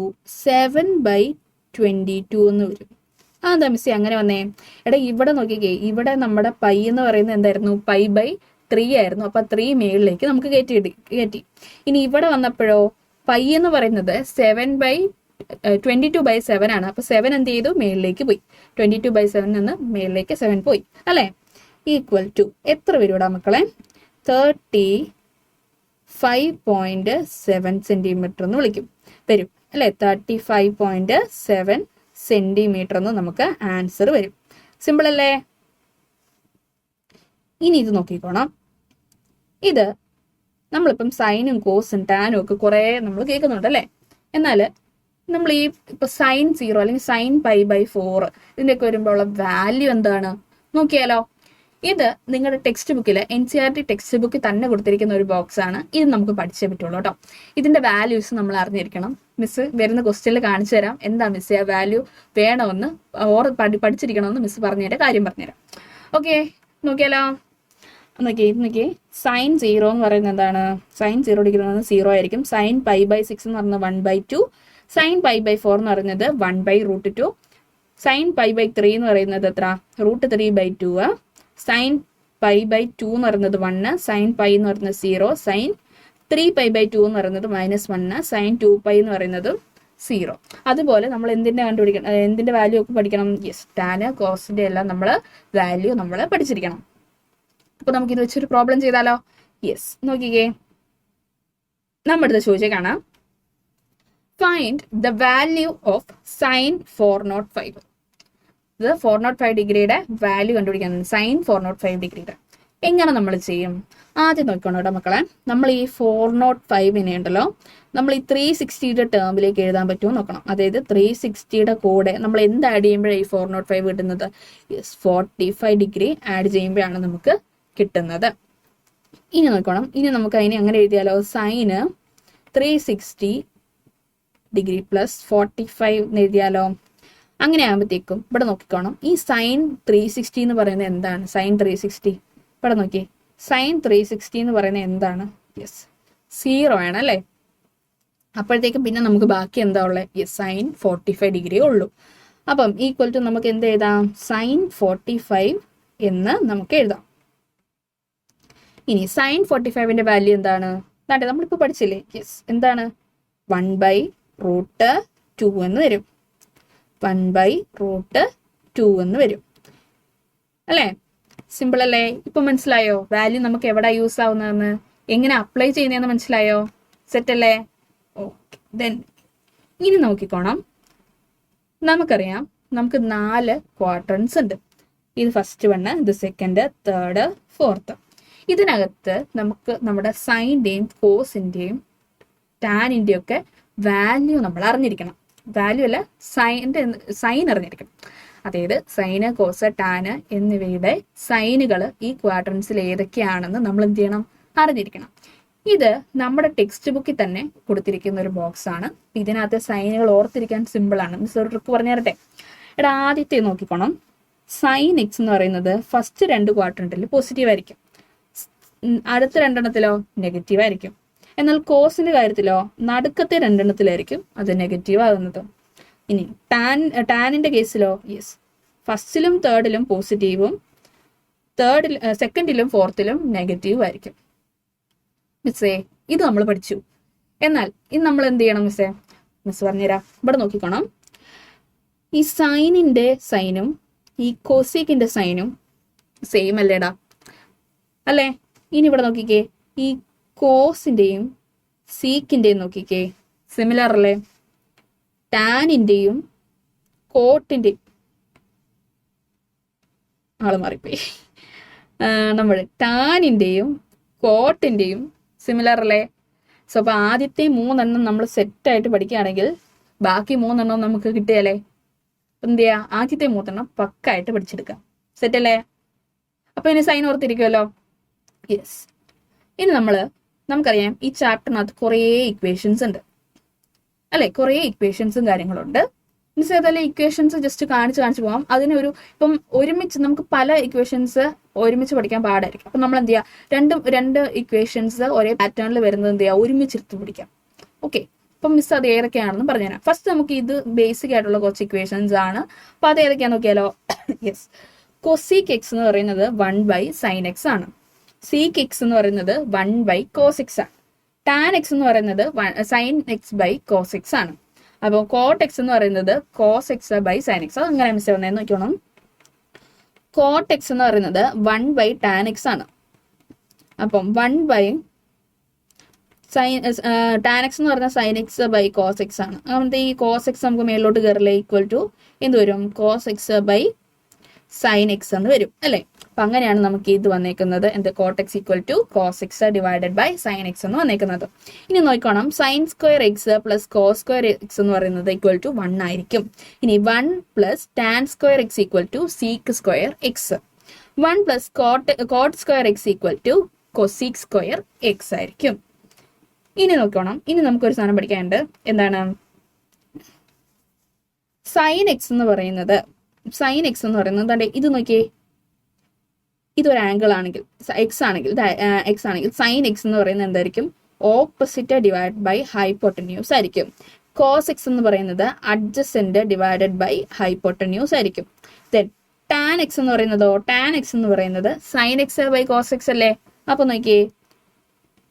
7/22 എന്ന് വരും. അതെന്താ മിസ്സി അങ്ങനെ വന്നേ? എടാ ഇവിടെ നോക്കിക്കേ, ഇവിടെ നമ്മുടെ പൈ എന്ന് പറയുന്നത് എന്തായിരുന്നു? π/3 ആയിരുന്നു. അപ്പൊ 3 മേളിലേക്ക് നമുക്ക് കയറ്റി. ഇനി ഇവിടെ വന്നപ്പോഴോ പൈ എന്ന് പറയുന്നത് 22/7 ആണ്. അപ്പൊ 7 എന്ത് ചെയ്തു? മേളിലേക്ക് പോയി. 22/7 നിന്ന് മേളിലേക്ക് 7 പോയി അല്ലെ? ഈക്വൽ ടു എത്ര വരും ഇവിടെ മക്കളെ? 35.7 സെന്റിമീറ്റർ എന്ന് വിളിക്കും വരും അല്ലെ? 35.7 സെന്റിമീറ്റർ എന്ന് നമുക്ക് ആൻസർ വരും. സിമ്പിൾ അല്ലേ? ഇനി ഇത് നോക്കിക്കോണം. ഇത് നമ്മളിപ്പം സൈനും കോസും ടാനും ഒക്കെ കുറെ നമ്മൾ കേൾക്കുന്നുണ്ട് അല്ലെ? എന്നാൽ നമ്മൾ ഈ ഇപ്പൊ sin 0 അല്ലെങ്കിൽ sin π/4 ഇതിന്റെയൊക്കെ വരുമ്പോൾ ഉള്ള വാല്യൂ എന്താണ് നോക്കിയാലോ? ഇത് നിങ്ങളുടെ ടെക്സ്റ്റ് ബുക്കിൽ NCERT ടെക്സ്റ്റ് ബുക്കിൽ തന്നെ കൊടുത്തിരിക്കുന്ന ഒരു ബോക്സ് ആണ്. ഇത് നമുക്ക് പഠിച്ചേ പറ്റുള്ളൂ കേട്ടോ. ഇതിന്റെ വാല്യൂസ് നമ്മൾ അറിഞ്ഞിരിക്കണം. മിസ് വരുന്ന ക്വസ്റ്റ്യനിൽ കാണിച്ചു തരാം എന്താ മിസ് ആ വാല്യൂ വേണമെന്ന് പഠിച്ചിരിക്കണമെന്ന് മിസ് പറഞ്ഞതിന്റെ കാര്യം പറഞ്ഞുതരാം. ഓക്കെ, നോക്കിയാലോ? നോക്കിയേ sin 0 എന്ന് പറയുന്നത് എന്താണ്? sin 0 ഡിഗ്രി എന്ന് പറയുന്നത് 0 ആയിരിക്കും. sin π/6 എന്ന് പറയുന്നത് 1/2. sin π/4 എന്ന് പറയുന്നത് 1/√2. sin π/3 എന്ന് പറയുന്നത് എത്ര? √3/2. sin π/2 എന്ന് പറയുന്നത് 1. sin π എന്ന് പറയുന്നത് 0. sin 3π/2 എന്ന് പറയുന്നത് -1. sin 2π എന്ന് പറയുന്നത് 0. അതുപോലെ നമ്മൾ എന്തിന്റെ വാല്യൂ ഒക്കെ പഠിക്കണം? യെസ്, ടാന് കോസിന്റെ എല്ലാം നമ്മൾ വാല്യൂ നമ്മൾ പഠിച്ചിരിക്കണം. അപ്പൊ നമുക്ക് ഇത് വെച്ചൊരു പ്രോബ്ലം ചെയ്താലോ? യെസ്, നോക്കിക്കേ, നമ്മുടെ അടുത്ത് ചോദിച്ചേക്കാണ് find the value of sin 405. ഇത് 405 ഡിഗ്രിയുടെ വാല്യൂ കണ്ടുപിടിക്കാൻ sin 405 ഡിഗ്രിയുടെ എങ്ങനെ നമ്മൾ ചെയ്യും? ആദ്യം നോക്കണം കേട്ടോ മക്കളെ. നമ്മൾ ഈ 405 ഉണ്ടല്ലോ, നമ്മൾ ഈ 360യുടെ ടേമിലേക്ക് എഴുതാൻ പറ്റുമോ നോക്കണം. അതായത് 360യുടെ കൂടെ നമ്മൾ എന്ത് ആഡ് ചെയ്യുമ്പോഴാണ് ഈ 405 കിട്ടുന്നത്? 45 ഡിഗ്രി ആഡ് ചെയ്യുമ്പോഴാണ് നമുക്ക് കിട്ടുന്നത്. ഇനി നോക്കണം, ഇനി നമുക്ക് അതിനെ അങ്ങനെ എഴുതിയാലോ? സൈന് 360 ഡിഗ്രി പ്ലസ് 45 എന്ന് എഴുതിയാലോ? അങ്ങനെ ആകുമ്പോഴത്തേക്കും ഇവിടെ നോക്കിക്കോണം, ഈ sin 360 എന്ന് പറയുന്നത് എന്താണ്? sin 360 ഇവിടെ നോക്കി, sin 360 എന്ന് പറയുന്നത് എന്താണ്? യെസ്, 0 ആണ് അല്ലേ? അപ്പോഴത്തേക്കും പിന്നെ നമുക്ക് ബാക്കി എന്താ ഉള്ളത്? യെസ്, sin 45 ഡിഗ്രി ഉള്ളൂ. അപ്പം ഈക്വൽ ടു നമുക്ക് എന്ത് എഴുതാം? sin 45 എന്ന് നമുക്ക് എഴുതാം. ഇനി sin 45ന്റെ വാല്യൂ എന്താണ്? അതെ, നമ്മളിപ്പോൾ പഠിച്ചില്ലേ? യെസ്, എന്താണ്? 1/√2 എന്ന് വരും. 1/√2 എന്ന് വരും അല്ലേ? സിമ്പിൾ അല്ലേ? ഇപ്പൊ മനസ്സിലായോ വാല്യൂ നമുക്ക് എവിടെ യൂസ് ആവുന്നതെന്ന്, എങ്ങനെ അപ്ലൈ ചെയ്യുന്നതെന്ന് മനസ്സിലായോ? സെറ്റ് അല്ലേ? ഓക്കെ, ദെൻ ഇനി നോക്കിക്കോണം. നമുക്കറിയാം നമുക്ക് 4 ക്വാഡ്രൻസ് ഉണ്ട്. ഇത് ഫസ്റ്റ് വണ്, ഇത് സെക്കൻഡ്, തേർഡ്, ഫോർത്ത്. ഇതിനകത്ത് നമുക്ക് നമ്മുടെ സൈൻ്റെയും കോസിൻ്റെയും ടാനിൻ്റെയും ഒക്കെ വാല്യൂ നമ്മൾ അറിഞ്ഞിരിക്കണം. വാല്യൂ അല്ല, സൈൻ അറിഞ്ഞിരിക്കണം. അതായത് സൈന്, കോസ്, ടാന് എന്നിവയുടെ സൈനുകൾ ഈ ക്വാഡ്രൻസിൽ ഏതൊക്കെയാണെന്ന് നമ്മൾ എന്ത് ചെയ്യണം? അറിഞ്ഞിരിക്കണം. ഇത് നമ്മുടെ ടെക്സ്റ്റ് ബുക്കിൽ തന്നെ കൊടുത്തിരിക്കുന്ന ഒരു ബോക്സ് ആണ്. ഇതിനകത്ത് സൈനുകൾ ഓർത്തിരിക്കാൻ സിമ്പിൾ ആണ്. മിസ് ഒരു ട്രിക്ക് പറഞ്ഞു തരട്ടെ. ഇവിടെ ആദ്യത്തെ നോക്കിക്കോണം. സൈൻ എക്സ് എന്ന് പറയുന്നത് ഫസ്റ്റ് 2 ക്വാഡ്രന്റിൽ പോസിറ്റീവ് ആയിരിക്കും, അടുത്ത 2 നെഗറ്റീവ് ആയിരിക്കും. എന്നാൽ കോസിന്റെ കാര്യത്തിലോ നടുക്കത്തെ 2 അത് നെഗറ്റീവ് ആകുന്നത്. ഇനി ടാനിന്റെ കേസിലോ യെസ്, ഫസ്റ്റിലും തേർഡിലും പോസിറ്റീവും, സെക്കൻഡിലും ഫോർത്തിലും നെഗറ്റീവ് ആയിരിക്കും. മിസ്സേ ഇത് നമ്മൾ പഠിച്ചു. എന്നാൽ ഇന്ന് നമ്മൾ എന്ത് ചെയ്യണം മിസ്സേ? മിസ് പറഞ്ഞുതരാം. ഇവിടെ നോക്കിക്കോണം. ഈ സൈനിന്റെ സൈനും ഈ കോസീക്കിന്റെ സൈനും സെയിം അല്ലേടാ? അല്ലേ? ഇനി ഇവിടെ നോക്കിക്കേ, ഈ കോസിന്റെയും സീക്കിന്റെയും നോക്കിക്കേ, സിമിലർ അല്ലേ? ടാനിന്റെയും കോട്ടിന്റെയും ആള് മാറിപ്പോയി. നമ്മൾ ടാനിന്റെയും കോട്ടിന്റെയും സിമിലർ അല്ലേ? സോ അപ്പൊ ആദ്യത്തെ 3 നമ്മൾ സെറ്റായിട്ട് പഠിക്കുകയാണെങ്കിൽ ബാക്കി 3 നമുക്ക് കിട്ടിയല്ലേ? എന്ത് ചെയ്യാ? ആദ്യത്തെ 3 പക്കായിട്ട് പഠിച്ചെടുക്കാം. സെറ്റ് അല്ലേ? അപ്പൊ ഇനി സൈൻ ഓർത്തിരിക്കുമല്ലോ. യെസ്. ഇനി നമുക്കറിയാം ഈ ചാപ്റ്ററിനകത്ത് കുറേ ഇക്വേഷൻസ് ഉണ്ട് അല്ലെ? കുറേ ഇക്വേഷൻസും കാര്യങ്ങളുണ്ട്. മീൻസ് ഏതായാലും ഇക്വേഷൻസ് ജസ്റ്റ് കാണിച്ച് പോകാം. ഇപ്പം ഒരുമിച്ച് നമുക്ക് പല ഇക്വേഷൻസ് ഒരുമിച്ച് പഠിക്കാൻ പാടായിരിക്കും. അപ്പൊ നമ്മൾ എന്ത് ചെയ്യുക? രണ്ട് ഇക്വേഷൻസ് ഒരേ പാറ്റേണിൽ വരുന്നത് എന്ത് ചെയ്യുക? ഒരുമിച്ചിരുത്തി പിടിക്കാം. ഓക്കെ, അപ്പം മിസ് അത് ഏതൊക്കെയാണെന്ന് പറഞ്ഞുതരാം. ഫസ്റ്റ് നമുക്ക് ഇത് ബേസിക് ആയിട്ടുള്ള കുറച്ച് ഇക്വേഷൻസ് ആണ്. അപ്പൊ അത് ഏതൊക്കെയാന്ന് നോക്കിയാലോ? യെസ്, കൊസീക് എക്സ് എന്ന് പറയുന്നത് 1/sin x ആണ്. സീക് എക്സ് എന്ന് പറയുന്നത് 1/cos x ആണ്. ടാൻ എക്സ് എന്ന് പറയുന്നത് sin x/cos x ആണ്. അപ്പോൾ കോട്ട് എക്സ് എന്ന് പറയുന്നത് cos x/sin x. അത് അങ്ങനെ മിസ് വന്നേന്ന് നോക്കണം. കോട്ട് എക്സ് എന്ന് പറയുന്നത് 1/tan x ആണ്. അപ്പം 1/tan x എന്ന് പറഞ്ഞാൽ sin x/cos x ആണ്. അങ്ങനത്തെ ഈ cos x നമുക്ക് മേലോട്ട് കയറില്ലേ, ഈക്വൽ ടു എന്ത് വരും? cos x/sin x എന്ന് വരും അല്ലേ? അപ്പൊ അങ്ങനെയാണ് നമുക്ക് ഇത് വന്നേക്കുന്നത്. എന്ത്? cot x equal to cos x divided by sin x എന്ന് വന്നേക്കുന്നത്. ഇനി നോക്കണം, sin square x plus cos square x എന്ന് പറയുന്നത് ഈക്വൽ ടു 1 ആയിരിക്കും. ഇനി 1 plus tan square x equal to sec square x. 1 plus cot square x equal to cosec square x ആയിരിക്കും. ഇനി നോക്കണം, ഇനി നമുക്കൊരു സാധനം പഠിക്കാനുണ്ട്. എന്താണ്? sin x എന്ന് പറയുന്നത് ഇത് നോക്കിയേ, ഇതൊരു ആംഗിൾ ആണെങ്കിൽ എക്സ് ആണെങ്കിൽ സൈൻ എക്സ് എന്ന് പറയുന്നത് എന്തായിരിക്കും? ഓപ്പോസിറ്റ് ഡിവൈഡ് ബൈ ഹൈപ്പോട്ടന്യൂസ് ആയിരിക്കും. കോസ് എക്സ് എന്ന് പറയുന്നത് അഡ്ജസെന്റ് ഡിവൈഡഡ് ബൈ ഹൈപ്പോട്ടന്യൂസ് ആയിരിക്കും. ദെൻ ടാൻ എക്സ് എന്ന് പറയുന്നത് sine x by cos x അല്ലേ? അപ്പൊ നോക്കിയേ,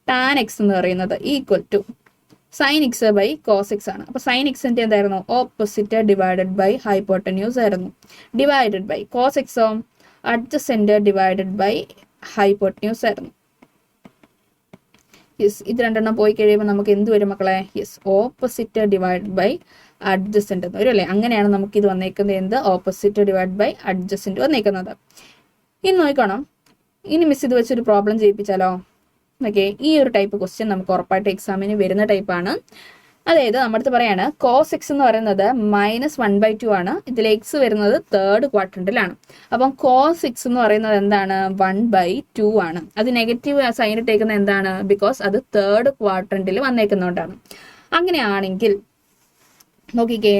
ടാൻ എക്സ് എന്ന് പറയുന്നത് equal to sine x by cos x ആണ്. അപ്പൊ സൈൻ എക്സിന്റെ എന്തായിരുന്നു? ഓപ്പോസിറ്റ് ഡിവൈഡഡ് ബൈ ഹൈപ്പോട്ടന്യൂസ് ആയിരുന്നു. ഡിവൈഡഡ് ബൈ കോസ് എക്സോ അഡ്ജസെന്റ് ഡിവൈഡഡ് ബൈ ഹൈപ്പോട്ടന്യൂസ് ആയിരുന്നു. യെസ്, ഇത് 2 പോയി കഴിയുമ്പോൾ നമുക്ക് എന്ത് വരും മക്കളെ? Yes, opposite divide by adjacent എന്ന് വരും അല്ലേ? അങ്ങനെയാണ് നമുക്ക് ഇത് വന്നേക്കുന്നത്. എന്ത്? ഓപ്പോസിറ്റ് ഡിവൈഡ് ബൈ അഡ്ജസെന്റ് വന്നേക്കുന്നത്. ഇനി നോക്കണം, ഇനി മിസ് ഇത് വെച്ചൊരു പ്രോബ്ലം ചെയ്യിപ്പിച്ചാലോ? ഓക്കെ, ഈ ഒരു ടൈപ്പ് ക്വസ്റ്റ്യൻ നമുക്ക് ഉറപ്പായിട്ട് എക്സാമിന് വരുന്ന ടൈപ്പാണ്. അതായത് നമ്മുടെ അടുത്ത് പറയാണ് കോസ് എക്സ് എന്ന് പറയുന്നത് -1/2 ആണ്. ഇതിൽ എക്സ് വരുന്നത് 3rd ക്വാഡ്രന്റിലാണ്. അപ്പം കോസ് എക്സ് എന്ന് പറയുന്നത് എന്താണ്? 1/2 ആണ്. അത് നെഗറ്റീവ് സൈൻ ഇട്ടേക്കുന്നത് എന്താണ്? ബിക്കോസ് അത് 3rd ക്വാഡ്രന്റിൽ വന്നേക്കുന്നതുകൊണ്ടാണ്. അങ്ങനെയാണെങ്കിൽ നോക്കിക്കേ,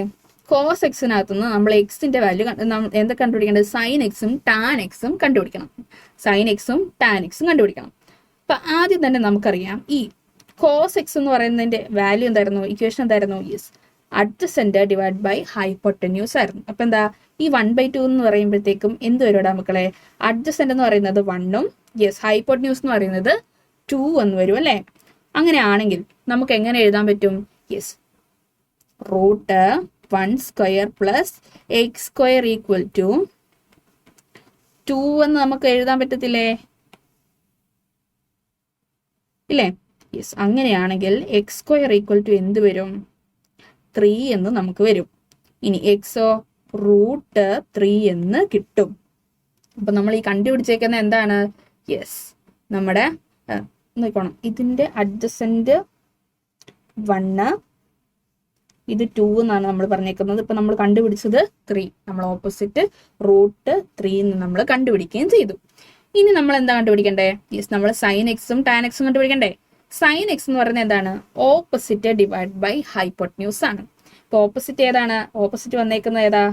കോസ് എക്സിനകത്തുനിന്ന് നമ്മൾ എക്സിന്റെ വാല്യൂ എന്താ കണ്ടുപിടിക്കേണ്ടത്? സൈൻ എക്സും ടാൻ എക്സും കണ്ടുപിടിക്കണം. അപ്പൊ ആദ്യം തന്നെ നമുക്കറിയാം ഈ കോസ് എക്സ് എന്ന് പറയുന്നതിന്റെ വാല്യൂ എന്തായിരുന്നു? ഇക്വേഷൻ എന്തായിരുന്നു? Yes, adjacent divide by hypotenuse ആയിരുന്നു. അപ്പൊ എന്താ ഈ 1/2 എന്ന് പറയുമ്പോഴത്തേക്കും എന്ത് വരും മക്കളെ? അഡ്ജസെന്റ് എന്ന് പറയുന്നത് 1ഉം യെസ് ഹൈപ്പോട്ടന്യൂസ് എന്ന് പറയുന്നത് 2 എന്ന് വരും അല്ലെ? അങ്ങനെയാണെങ്കിൽ നമുക്ക് എങ്ങനെ എഴുതാൻ പറ്റും? Yes root 1 square plus x square equal to 2 എന്ന് നമുക്ക് എഴുതാൻ പറ്റത്തില്ലേ? ഇല്ലേ? യെസ് അങ്ങനെയാണെങ്കിൽ എക്സ് സ്ക്വയർ ഈക്വൽ ടു എന്ത് വരും? 3 എന്ന് നമുക്ക് വരും. ഇനി എക്സോ റൂട്ട് 3 എന്ന് കിട്ടും. അപ്പൊ നമ്മൾ ഈ കണ്ടുപിടിച്ചേക്കുന്ന എന്താണ്? യെസ് നമ്മുടെ നോക്കണം, ഇതിന്റെ അഡ്ജസെന്റ് 1, ഇത് 2 എന്നാണ് നമ്മൾ പറഞ്ഞേക്കുന്നത്. ഇപ്പൊ നമ്മൾ കണ്ടുപിടിച്ചത് 3, നമ്മൾ ഓപ്പോസിറ്റ് റൂട്ട് 3 എന്ന് നമ്മൾ കണ്ടുപിടിക്കുകയും ചെയ്തു. ഇനി നമ്മൾ എന്താ കണ്ടുപിടിക്കണ്ടേ? യെസ് നമ്മൾ സൈൻ എക്സും ടാൻ എക്സും കണ്ടുപിടിക്കണ്ടേ? സൈൻ എക്സ് എന്ന് പറയുന്നത് എന്താണ്? ഓപ്പോസിറ്റ് ഡിവൈഡ് ബൈ ഹൈപ്പോട്ടന്യൂസ് ആണ്. ഇപ്പൊ ഓപ്പോസിറ്റ് ഏതാണ്? ഓപ്പോസിറ്റ് വന്നേക്കുന്നത് ഏതാ?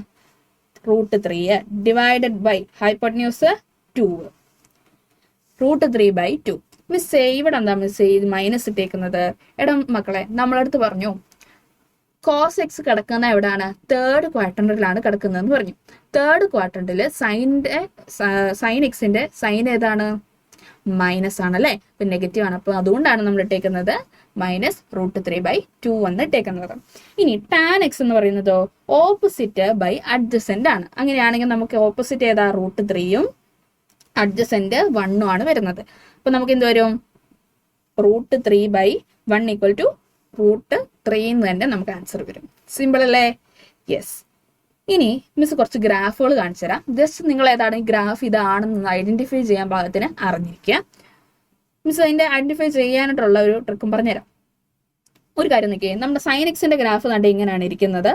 Root 3 divided by hypotenuse 2, root 3/2. മിസ്സേ ഇവിടെ എന്താ മിസ്സേ ഇത് മൈനസ് ഇട്ടേക്കുന്നത്? എടാ മക്കളെ നമ്മളടുത്ത് പറഞ്ഞു കോസ് എക്സ് കിടക്കുന്ന എവിടാണ്? തേർഡ് ക്വാഡ്രന്റിലാണ് കിടക്കുന്നതെന്ന് പറഞ്ഞു. തേർഡ് ക്വാഡ്രന്റിൽ സൈൻ എക്സിന്റെ സൈൻ ഏതാണ്? മൈനസ് ആണല്ലേ? ഇപ്പൊ നെഗറ്റീവ് ആണ്. അപ്പൊ അതുകൊണ്ടാണ് നമ്മൾ ഇട്ടേക്കുന്നത് മൈനസ് റൂട്ട് 3/2 എന്ന് ഇട്ടേക്കുന്നത്. ഇനി ടാൻ എക്സ് എന്ന് പറയുന്നതോ ഓപ്പോസിറ്റ് ബൈ അഡ്ജസെന്റ് ആണ്. അങ്ങനെയാണെങ്കിൽ നമുക്ക് ഓപ്പോസിറ്റ് ഏതാ? റൂട്ട് 3ഉം അഡ്ജസെന്റ് 1ഉം ആണ് വരുന്നത്. അപ്പൊ നമുക്ക് എന്ത് വരും? റൂട്ട് 3/1 ഈക്വൽ ടു റൂട്ട് 3 എന്ന് തന്നെ നമുക്ക് ആൻസർ വരും. സിമ്പിൾ അല്ലേ? യെസ്. ഇനി മിസ് കുറച്ച് ഗ്രാഫുകൾ കാണിച്ചു തരാം. ജസ്റ്റ് നിങ്ങൾ ഏതാണ് ഈ ഗ്രാഫ് ഇതാണെന്ന് ഐഡന്റിഫൈ ചെയ്യാൻ പാകത്തിന് അറിഞ്ഞിരിക്കുക. മിസ് അതിന്റെ ഐഡന്റിഫൈ ചെയ്യാനായിട്ടുള്ള ഒരു ട്രിക്കും പറഞ്ഞുതരാം. ഒരു കാര്യം നോക്കിയേ, നമ്മുടെ സൈൻ എക്സിന്റെ ഗ്രാഫ് കണ്ട് ഇങ്ങനെയാണ് ഇരിക്കുന്നത്.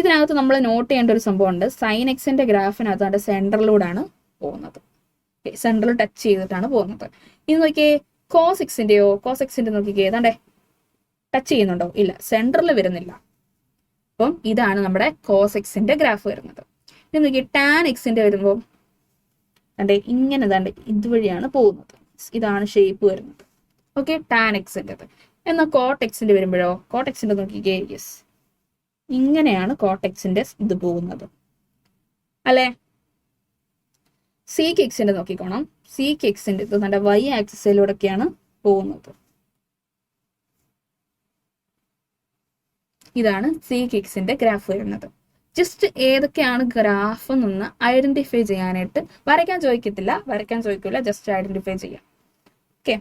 ഇതിനകത്ത് നമ്മൾ നോട്ട് ചെയ്യേണ്ട ഒരു സംഭവം ഉണ്ട്. സൈൻ എക്സിന്റെ ഗ്രാഫിനകത്ത് അതിന്റെ സെന്ററിലൂടെയാണ് പോകുന്നത്. സെന്ററിൽ ടച്ച് ചെയ്തിട്ടാണ് പോകുന്നത്. ഇത് നോക്കിയേ കോസ് എക്സിന്റെ നോക്കിക്കേ, ഏതാണ്ടേ ടച്ച് ചെയ്യുന്നുണ്ടോ? ഇല്ല, സെന്ററിൽ വരുന്നില്ല. അപ്പം ഇതാണ് നമ്മുടെ കോസ് എക്സിന്റെ ഗ്രാഫ് വരുന്നത്. ഇത് നോക്കി ടാൻ എക്സിന്റെ വരുമ്പോൾ അതെ ഇങ്ങനെ ദാണ്ട് ഇതുവഴിയാണ് പോകുന്നത്. ഇതാണ് ഷേപ്പ് വരുന്നത്. ഓക്കെ, ടാൻ എക്സിൻ്റെത്. എന്നാൽ കോട്ട് എക്സിന്റെ വരുമ്പോഴോ, കോട്ട് എക്സിന്റെ നോക്കിക്കേ, യെസ് ഇങ്ങനെയാണ് കോട്ട് എക്സിന്റെ ഇത് പോകുന്നത് അല്ലെ? സീക്ക് എക്സിന്റെ നോക്കിക്കോണം. സീക്ക് എക്സിന്റെ ഇത് നമ്മുടെ വൈ ആക്സിസിലൂടെയൊക്കെയാണ് പോകുന്നത്. ഇതാണ് സീക്ക് എക്സിന്റെ ഗ്രാഫ് വരുന്നത്. ജസ്റ്റ് ഏതൊക്കെയാണ് ഗ്രാഫ് എന്നൊന്ന് ഐഡന്റിഫൈ ചെയ്യാനായിട്ട് വരയ്ക്കാൻ ചോദിക്കില്ല, ജസ്റ്റ് ഐഡന്റിഫൈ ചെയ്യാം. ഓക്കെ,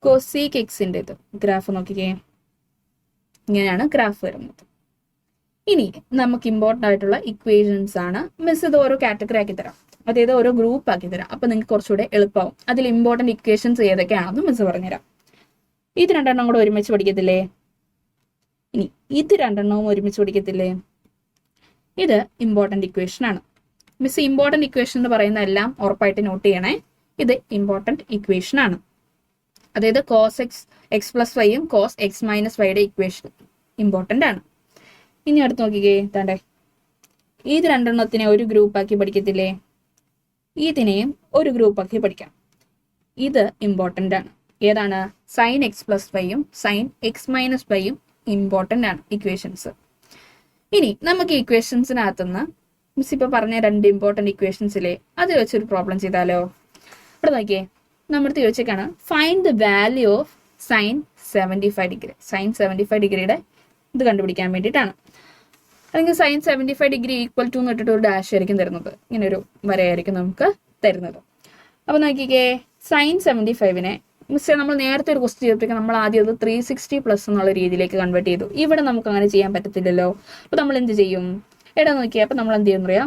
കോസീക്ക് എക്സിന്റെ ഇത് ഗ്രാഫ് നോക്കിക്കേ, ഇങ്ങനെയാണ് ഗ്രാഫ് വരുന്നത്. ഇനി നമുക്ക് ഇമ്പോർട്ടൻ്റ് ആയിട്ടുള്ള ഇക്വേഷൻസ് ആണ്. മിസ് ഇത് ഓരോ കാറ്റഗറി ആക്കി തരാം, അതായത് ഓരോ ഗ്രൂപ്പ് ആക്കി തരാം. അപ്പൊ നിങ്ങൾക്ക് കുറച്ചുകൂടെ എളുപ്പമാവും. അതിൽ ഇമ്പോർട്ടൻറ്റ് ഇക്വേഷൻസ് ഏതൊക്കെയാണെന്ന് മിസ് പറഞ്ഞുതരാം. ഇത് രണ്ടെണ്ണം കൂടെ ഒരുമിച്ച് പഠിക്കത്തില്ലേ? ഇനി ഇത് രണ്ടെണ്ണവും ഒരുമിച്ച് പഠിക്കത്തില്ലേ? ഇത് ഇമ്പോർട്ടൻ്റ് ഇക്വേഷൻ ആണ്. മിസ് ഇമ്പോർട്ടൻ്റ് ഇക്വേഷൻ എന്ന് പറയുന്ന എല്ലാം ഉറപ്പായിട്ട് നോട്ട് ചെയ്യണേ. ഇത് ഇമ്പോർട്ടൻ്റ് ഇക്വേഷൻ ആണ്. അതായത് കോസ് എക്സ് പ്ലസ് വൈയും കോസ് എക്സ് മൈനസ് വൈയുടെ ഇക്വേഷൻ ഇമ്പോർട്ടൻ്റ് ആണ്. ഇനി അടുത്ത് നോക്കിക്കേ, താണ്ടേ ഇത് രണ്ടെണ്ണത്തിനെ ഒരു ഗ്രൂപ്പാക്കി പഠിക്കത്തില്ലേ? ഇതിനെയും ഒരു ഗ്രൂപ്പാക്കി പഠിക്കാം. ഇത് ഇമ്പോർട്ടൻ്റ് ആണ്. ഏതാണ്? സൈൻ എക്സ് പ്ലസ് വൈയും സൈൻ എക്സ് മൈനസ് വൈയും ഇമ്പോർട്ടൻ്റ് ആണ് ഇക്വേഷൻസ്. ഇനി നമുക്ക് ഇക്വേഷൻസിനകത്തുനിന്ന് മിസ് ഇപ്പൊ പറഞ്ഞ രണ്ട് ഇമ്പോർട്ടൻ്റ് ഇക്വേഷൻസിലെ അത് വെച്ചൊരു പ്രോബ്ലം ചെയ്താലോ? ഇവിടെ നോക്കിയേ, നമ്മുടെ ചോദിച്ചേക്കാണ് find the value of sine 75 degree. Sine 75 ഡിഗ്രിയുടെ ഇത് കണ്ടുപിടിക്കാൻ വേണ്ടിയിട്ടാണ്. അല്ലെങ്കിൽ സൈൻ 75 ഡിഗ്രി ഈക്വൽ ടു എന്ന് ഇട്ടിട്ട് ഒരു ഡാഷ് ആയിരിക്കും തരുന്നത്. ഇങ്ങനെ ഒരു വരയായിരിക്കും നമുക്ക് തരുന്നത്. അപ്പൊ നോക്കിക്കേ, സൈൻ 75നെ മിസ് നമ്മൾ നേരത്തെ ഒരു ക്വസ്റ്റ്യൻ ചെയ്തപ്പോഴേക്കും നമ്മൾ ആദ്യം അത് 360 പ്ലസ് എന്നുള്ള രീതിയിലേക്ക് കൺവേർട്ട് ചെയ്തു. ഇവിടെ നമുക്ക് അങ്ങനെ ചെയ്യാൻ പറ്റത്തില്ലല്ലോ. അപ്പൊ നമ്മൾ എന്ത് ചെയ്യും? എടാ നോക്കിയാൽ അപ്പൊ നമ്മൾ എന്ത് ചെയ്യുന്ന പറയാ,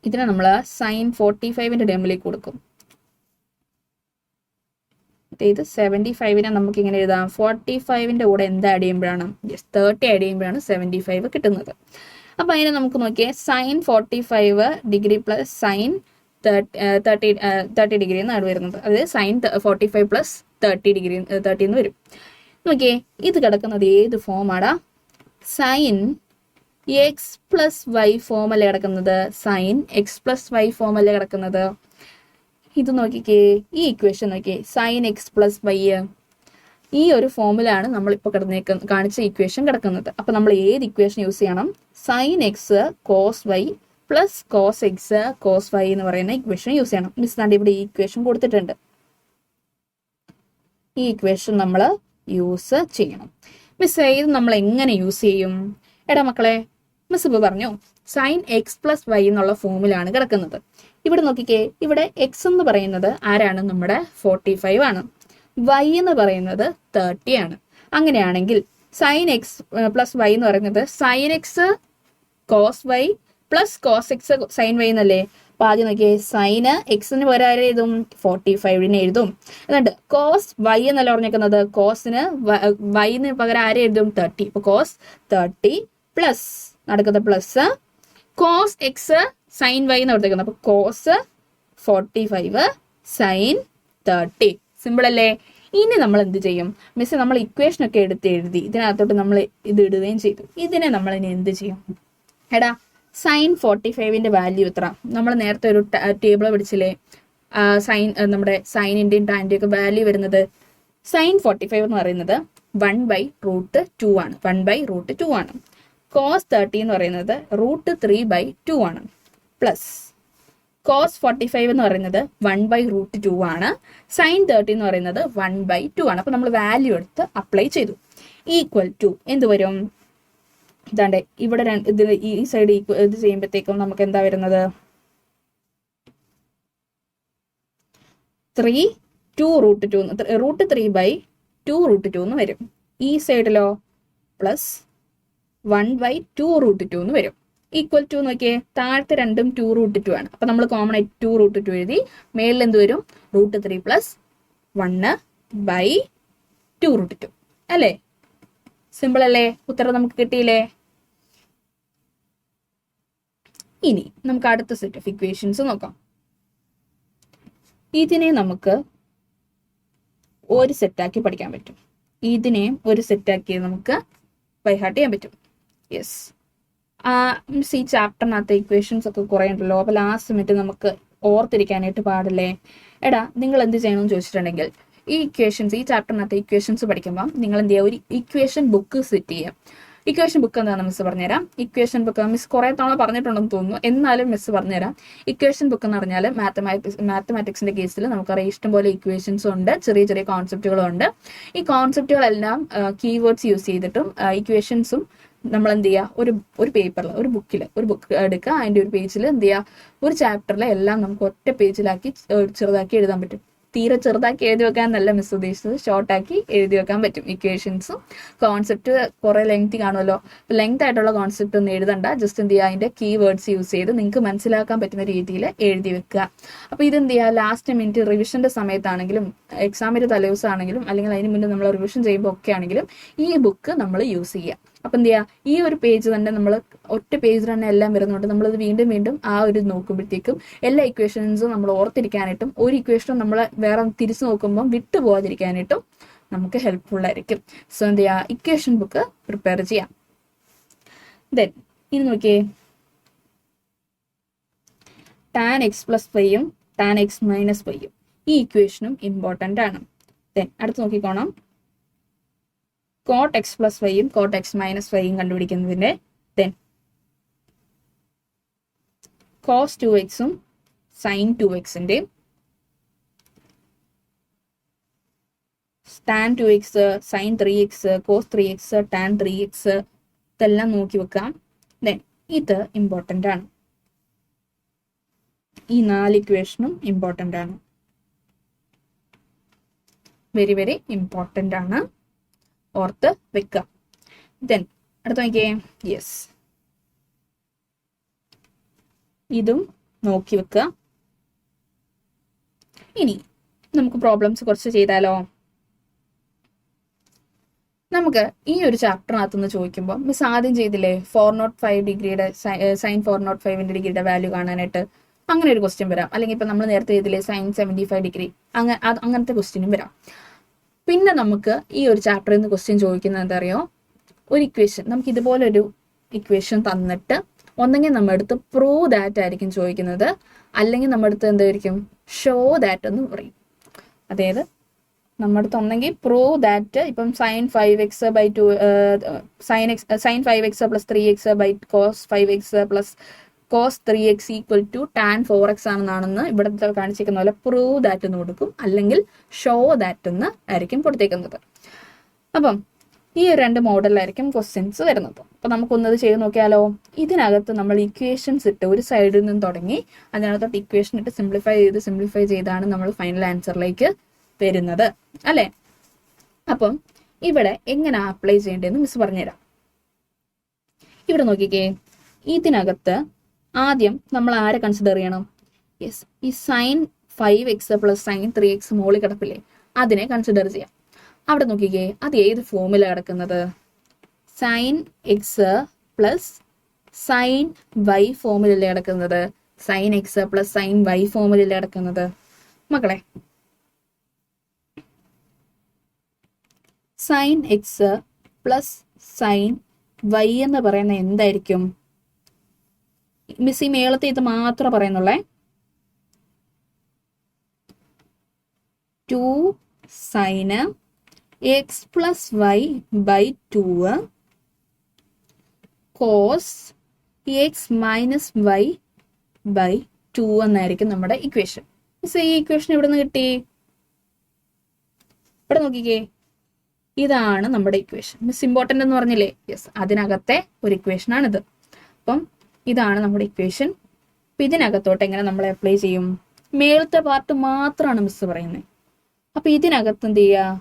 ഇതിനെ നമ്മൾ സൈൻ 45ന്റെ ടേമിലേക്ക് കൊടുക്കും. ഇത് 75നെ നമുക്ക് ഇങ്ങനെ എഴുതാം. 45ന്റെ കൂടെ എന്ത് ആഡ് ചെയ്യുമ്പോഴാണ്? 30 ആഡ് ചെയ്യുമ്പോഴാണ് 75 കിട്ടുന്നത്. അപ്പൊ അതിനെ നമുക്ക് നോക്കിയാൽ sine 45 degree plus sine 30 degree എന്നാണ് വരുന്നത്. അതായത് സൈൻ 45 പ്ലസ് 30 ഡിഗ്രി 30 എന്ന് വരും. നോക്കിയേ, ഇത് കിടക്കുന്നത് ഏത് ഫോമാടാ? സൈൻ എക്സ് പ്ലസ് വൈ ഫോമല്ലേ കിടക്കുന്നത്? സൈൻ എക്സ് പ്ലസ് വൈ ഫോമല്ലേ കിടക്കുന്നത്? ഇത് നോക്കിക്കേ, ഈ ഇക്വേഷൻ നോക്കിയേ, സൈൻ എക്സ് പ്ലസ് വൈ ഈ ഒരു ഫോമിലാണ് നമ്മളിപ്പോൾ കാണിച്ച ഇക്വേഷൻ കിടക്കുന്നത്. അപ്പൊ നമ്മൾ ഏത് ഇക്വേഷൻ യൂസ് ചെയ്യണം? Sine x cos y plus cos x cos y എന്ന് പറയുന്ന ഇക്വേഷൻ യൂസ് ചെയ്യണം. മിസ് ദാണ്ട് ഇവിടെ ഈ ഇക്വേഷൻ കൊടുത്തിട്ടുണ്ട്. ഈ ഇക്വേഷൻ നമ്മൾ യൂസ് ചെയ്യണം. മിസ് ഇത് നമ്മൾ എങ്ങനെ യൂസ് ചെയ്യും? എടാ മക്കളെ, മിസ് ഇപ്പോൾ പറഞ്ഞു സൈൻ എക്സ് പ്ലസ് വൈ എന്നുള്ള ഫോമിലാണ് കിടക്കുന്നത്. ഇവിടെ നോക്കിക്കേ, ഇവിടെ എക്സ് എന്ന് പറയുന്നത് ആരാണ്? നമ്മുടെ 45 ആണ്. വൈ എന്ന് പറയുന്നത് 30 ആണ്. അങ്ങനെയാണെങ്കിൽ സൈൻ എക്സ് പ്ലസ് വൈ എന്ന് പറയുന്നത് sine x cos y plus cos x sine y എന്നല്ലേ? അപ്പൊ ആദ്യം നോക്കിയേ, സൈന് എക്സിന് പകരം ആരെ എഴുതും? 45 എഴുതും. എന്നിട്ട് കോസ് വൈ എന്നല്ല പറഞ്ഞേക്കുന്നത്, കോസിന് വൈന് പകരം ആരെ എഴുതും? 30. ഇപ്പൊ കോസ് 30 പ്ലസ് നടക്കുന്ന plus cos x sine y എന്ന് കൊടുത്തേക്കുന്നത്. അപ്പൊ കോസ് 45 സൈൻ 30. സിമ്പിൾ അല്ലേ? ഇനി നമ്മൾ എന്ത് ചെയ്യും? മിസ് നമ്മൾ ഇക്വേഷൻ ഒക്കെ എടുത്ത് എഴുതി ഇതിനകത്തോട്ട് നമ്മൾ ഇത് ഇടുകയും ചെയ്തു. ഇതിനെ നമ്മൾ ഇനി എന്ത് ചെയ്യും? എടാ, സൈൻ 45ന്റെ വാല്യൂ എത്ര? നമ്മൾ നേരത്തെ ഒരു ടേബിൾ പിടിച്ചില്ലേ? സൈൻ നമ്മുടെ സൈനിന്റെയും ടാനിന്റെയും ഒക്കെ വാല്യൂ വരുന്നത്. സൈൻ 45 എന്ന് പറയുന്നത് 1/√2 ആണ്. 1/√2 ആണ്. കോസ് 30 എന്ന് പറയുന്നത് √3/2 ആണ്. പ്ലസ് കോസ് 45 എന്ന് പറയുന്നത് 1/√2 ആണ്. സൈൻ 30 എന്ന് പറയുന്നത് 1/2 ആണ്. അപ്പൊ നമ്മൾ വാല്യൂ എടുത്ത് അപ്ലൈ ചെയ്തു. ഈക്വൽ ടു എന്ത് വരും? ഇതാണ്ട് ഇവിടെ ഈ സൈഡ് ഇത് ചെയ്യുമ്പോഴത്തേക്കും നമുക്ക് എന്താ വരുന്നത്? 3/2√2 എന്ന് വരും. ഈ സൈഡിലോ പ്ലസ് 1/2√2 എന്ന് വരും. ഈക്വൽ ടു നോക്കിയേ, താഴത്തെ രണ്ടും 2√2 ആണ്. അപ്പൊ നമ്മൾ കോമൺ ആയിട്ട് 2√2 എഴുതി. മേളിൽ എന്ത് വരും? √3 പ്ലസ് 1/2√2 അല്ലേ? സിമ്പിൾ അല്ലേ? ഉത്തരം നമുക്ക് കിട്ടിയില്ലേ? ഇനി നമുക്ക് അടുത്ത സെറ്റ് ഓഫ് ഇക്വേഷൻസ് നോക്കാം. ഇതിനെ നമുക്ക് ഒരു സെറ്റാക്കി പഠിക്കാൻ പറ്റും. ഇതിനെയും ഒരു സെറ്റാക്കി നമുക്ക് ബൈഹാർട്ട് ചെയ്യാൻ പറ്റും. യെസ്, മിസ് ഈ ചാപ്റ്ററിനകത്ത് ഇക്വേഷൻസ് ഒക്കെ കുറേ ഉണ്ടല്ലോ. അപ്പൊ ലാസ്റ്റ് മിനിറ്റ് നമുക്ക് ഓർത്തിരിക്കാനായിട്ട് പാടില്ലേ? എടാ, നിങ്ങൾ എന്ത് ചെയ്യണമെന്ന് ചോദിച്ചിട്ടുണ്ടെങ്കിൽ ഈ ഇക്വേഷൻസ്, ഈ ചാപ്റ്ററിനകത്ത് ഇക്വേഷൻസ് പഠിക്കുമ്പോൾ നിങ്ങൾ എന്ത് ചെയ്യുക? ഒരു ഇക്വേഷൻ ബുക്ക് സെറ്റ് ചെയ്യുക. ഇക്വേഷൻ ബുക്ക് എന്താണെന്ന് മിസ് പറഞ്ഞുതരാം. ഇക്വേഷൻ ബുക്ക് മിസ് കുറെ തവണ പറഞ്ഞിട്ടുണ്ടെന്ന് തോന്നുന്നു, എന്നാലും മിസ് പറഞ്ഞുതരാം. ഇക്വേഷൻ ബുക്ക് എന്ന് പറഞ്ഞാൽ മാത്തമാറ്റിക്സിന്റെ കേസിൽ നമുക്കറിയാം ഇഷ്ടംപോലെ ഇക്വേഷൻസ് ഉണ്ട്, ചെറിയ ചെറിയ കോൺസെപ്റ്റുകളും ഉണ്ട്. ഈ കോൺസെപ്റ്റുകളെല്ലാം കീവേഡ്സ് യൂസ് ചെയ്തിട്ടും ഇക്വേഷൻസും നമ്മൾ എന്ത് ചെയ്യുക? ഒരു പേപ്പറിൽ ഒരു ബുക്ക് എടുക്കുക. അതിന്റെ ഒരു പേജിൽ എന്ത് ചെയ്യുക? ഒരു ചാപ്റ്ററിലെ എല്ലാം നമുക്ക് ഒറ്റ പേജിലാക്കി ചെറുതാക്കി എഴുതാൻ പറ്റും. തീരെ ചെറുതാക്കി എഴുതി വെക്കാൻ നല്ല മിസ് ഉദ്ദേശിച്ചത് ഷോർട്ടാക്കി എഴുതി വെക്കാൻ പറ്റും. ഇക്വേഷൻസും കോൺസെപ്റ്റ് കുറെ ലെങ്തി കാണുമല്ലോ. ലെങ്ത് ആയിട്ടുള്ള കോൺസെപ്റ്റ് ഒന്നും എഴുതണ്ട. ജസ്റ്റ് എന്ത് ചെയ്യുക? അതിന്റെ കീവേഡ്സ് യൂസ് ചെയ്ത് നിങ്ങൾക്ക് മനസ്സിലാക്കാൻ പറ്റുന്ന രീതിയിൽ എഴുതി വെക്കുക. അപ്പൊ ഇതെന്ത് ചെയ്യുക? ലാസ്റ്റ് മിനിറ്റ് റിവിഷന്റെ സമയത്താണെങ്കിലും എക്സാമിന്റെ തലേദിവസമാണെങ്കിലും അല്ലെങ്കിൽ അതിന് മുന്നേ നമ്മൾ റിവിഷൻ ചെയ്യുമ്പോൾ ഒക്കെ ആണെങ്കിലും ഈ ബുക്ക് നമ്മൾ യൂസ് ചെയ്യുക. അപ്പൊ എന്ത് ചെയ്യുക? ഈ ഒരു പേജ് തന്നെ നമ്മൾ ഒറ്റ പേജിൽ തന്നെ എല്ലാം വരുന്നുണ്ട്. നമ്മളത് വീണ്ടും വീണ്ടും ആ ഒരു നോക്കുമ്പോഴത്തേക്കും എല്ലാ ഇക്വേഷൻസും നമ്മൾ ഓർത്തിരിക്കാനായിട്ടും ഒരു ഇക്വേഷനും നമ്മൾ വേറെ തിരിച്ചു നോക്കുമ്പോൾ വിട്ടുപോകാതിരിക്കാനായിട്ടും നമുക്ക് ഹെൽപ്ഫുൾ ആയിരിക്കും. സോ എന്ത് ചെയ്യുക? ഇക്വേഷൻ ബുക്ക് പ്രിപ്പയർ ചെയ്യാം. ദെൻ ഇനി നോക്കിയേ, tan x പ്ലസ് വൈയും tan x മൈനസ് വൈയും ഈ ഇക്വേഷനും ഇമ്പോർട്ടൻ്റ് ആണ്. ദെൻ അടുത്ത് നോക്കിക്കോണം, cot x പ്ലസ് വൈയും cot x മൈനസ് വൈയും കണ്ടുപിടിക്കുന്നതിന്റെ ദെൻ cos 2xും sin 2xന്റെയും tan 2x sin 3x cos 3x tan 3x ഇതെല്ലാം നോക്കി വെക്കാം. ദെൻ ഇത് ഇമ്പോർട്ടൻ്റ് ആണ്. ഈ 4 ഇക്വേഷനും ഇമ്പോർട്ടൻ്റ് ആണ്. വെരി വെരി ഇമ്പോർട്ടൻ്റ് ആണ്. ഓർത്ത് വെക്കുക. ദെൻ അടുത്ത് നോക്കിയേ, യെസ്, ഇതും നോക്കി വെക്കുക. ഇനി നമുക്ക് പ്രോബ്ലംസ് കുറച്ച് ചെയ്താലോ? നമുക്ക് ഈ ഒരു ചാപ്റ്ററിനകത്തുനിന്ന് ചോദിക്കുമ്പോൾ മിസ് ആദ്യം ചെയ്തില്ലേ 405 ഡിഗ്രിയുടെ സൈൻ 405 ഡിഗ്രിയുടെ വാല്യൂ കാണാനായിട്ട്? അങ്ങനെ ഒരു ക്വസ്റ്റ്യൻ വരാം. അല്ലെങ്കിൽ ഇപ്പൊ നമ്മൾ നേരത്തെ ചെയ്തില്ലേ സൈൻ 75 ഡിഗ്രി, അങ്ങനത്തെ ക്വസ്റ്റ്യനും വരാം. പിന്നെ നമുക്ക് ഈ ഒരു ചാപ്റ്ററിൽ നിന്ന് ക്വസ്റ്റ്യൻ ചോദിക്കുന്നത് എന്താ അറിയോ? ഒരു ഇക്വേഷൻ, നമുക്ക് ഇതുപോലെ ഒരു ഇക്വേഷൻ തന്നിട്ട് ഒന്നെങ്കിൽ നമ്മുടെ അടുത്ത് പ്രൂവ് ദാറ്റ് ആയിരിക്കും ചോദിക്കുന്നത്, അല്ലെങ്കിൽ നമ്മുടെ അടുത്ത് എന്തായിരിക്കും ഷോ ദാറ്റ് എന്ന് പറയും. അതായത് നമ്മുടെ അടുത്ത് ഒന്നെങ്കിൽ പ്രൂവ് ദാറ്റ് ഇപ്പം sin 5x/2 sin 5x plus 3x by cos 5x plus cos 3x equal to tan 4x ആണെന്നാണെന്ന് ഇവിടുത്തെ കാണിച്ചിരിക്കുന്ന പോലെ പ്രൂവ് ദാറ്റ് എന്ന് കൊടുക്കും, അല്ലെങ്കിൽ ഷോ ദാറ്റ് എന്ന് ആയിരിക്കും കൊടുത്തേക്കുന്നത്. അപ്പം ഈ രണ്ട് മോഡലിലായിരിക്കും ക്വസ്റ്റ്യൻസ് വരുന്നത്. അപ്പൊ നമുക്കൊന്നത് ചെയ്ത് നോക്കിയാലോ. ഇതിനകത്ത് നമ്മൾ ഇക്വേഷൻസ് ഇട്ട് ഒരു സൈഡിൽ നിന്നും തുടങ്ങി അതിനകത്തോട്ട് ഇക്വേഷൻ ഇട്ട് സിംപ്ലിഫൈ ചെയ്താണ് നമ്മൾ ഫൈനൽ ആൻസറിലേക്ക് വരുന്നത്, അല്ലെ? അപ്പം ഇവിടെ എങ്ങനെ അപ്ലൈ ചെയ്യേണ്ടതെന്ന് മിസ് പറഞ്ഞുതരാം. ഇവിടെ നോക്കിക്കേ, ഇതിനകത്ത് ആദ്യം നമ്മൾ ആരെ കൺസിഡർ ചെയ്യണം? യെസ്, ഈ sin 5x plus sin 3x മോളിൽ കിടപ്പില്ലേ, അതിനെ കൺസിഡർ ചെയ്യാം. അവിടെ നോക്കിക്കേ, അത് ഏത് ഫോമില കിടക്കുന്നത്? sin x plus sin y ഫോമിലല്ലേ കിടക്കുന്നത്? sin x plus sin y ഫോമിലല്ലേ കിടക്കുന്നത് മക്കളെ? sin x plus sin y എന്ന് പറയുന്ന എന്തായിരിക്കും? മിസ് ഈ മേളത്തെ ഇത് മാത്രം പറയുന്നുള്ളേ. 2 sin x plus y by 2 cos x minus y by 2 എന്നായിരിക്കും നമ്മുടെ ഇക്വേഷൻ. മിസ് ഈ ഇക്വേഷൻ എവിടെ നിന്ന് കിട്ടി? ഇവിടെ നോക്കിക്കേ, ഇതാണ് നമ്മുടെ ഇക്വേഷൻ. മിസ് ഇമ്പോർട്ടൻ്റ് എന്ന് പറഞ്ഞില്ലേ? യെസ്, അതിനകത്തെ ഒരു ഇക്വേഷൻ ആണിത്. അപ്പം ഇതാണ് നമ്മുടെ ഇക്വേഷൻ. അപ്പൊ ഇതിനകത്തോട്ട് എങ്ങനെ നമ്മൾ അപ്ലൈ ചെയ്യും? മേളത്തെ പാർട്ട് മാത്രമാണ് മിസ് പറയുന്നത്. അപ്പൊ ഇതിനകത്ത് എന്ത് ചെയ്യുക?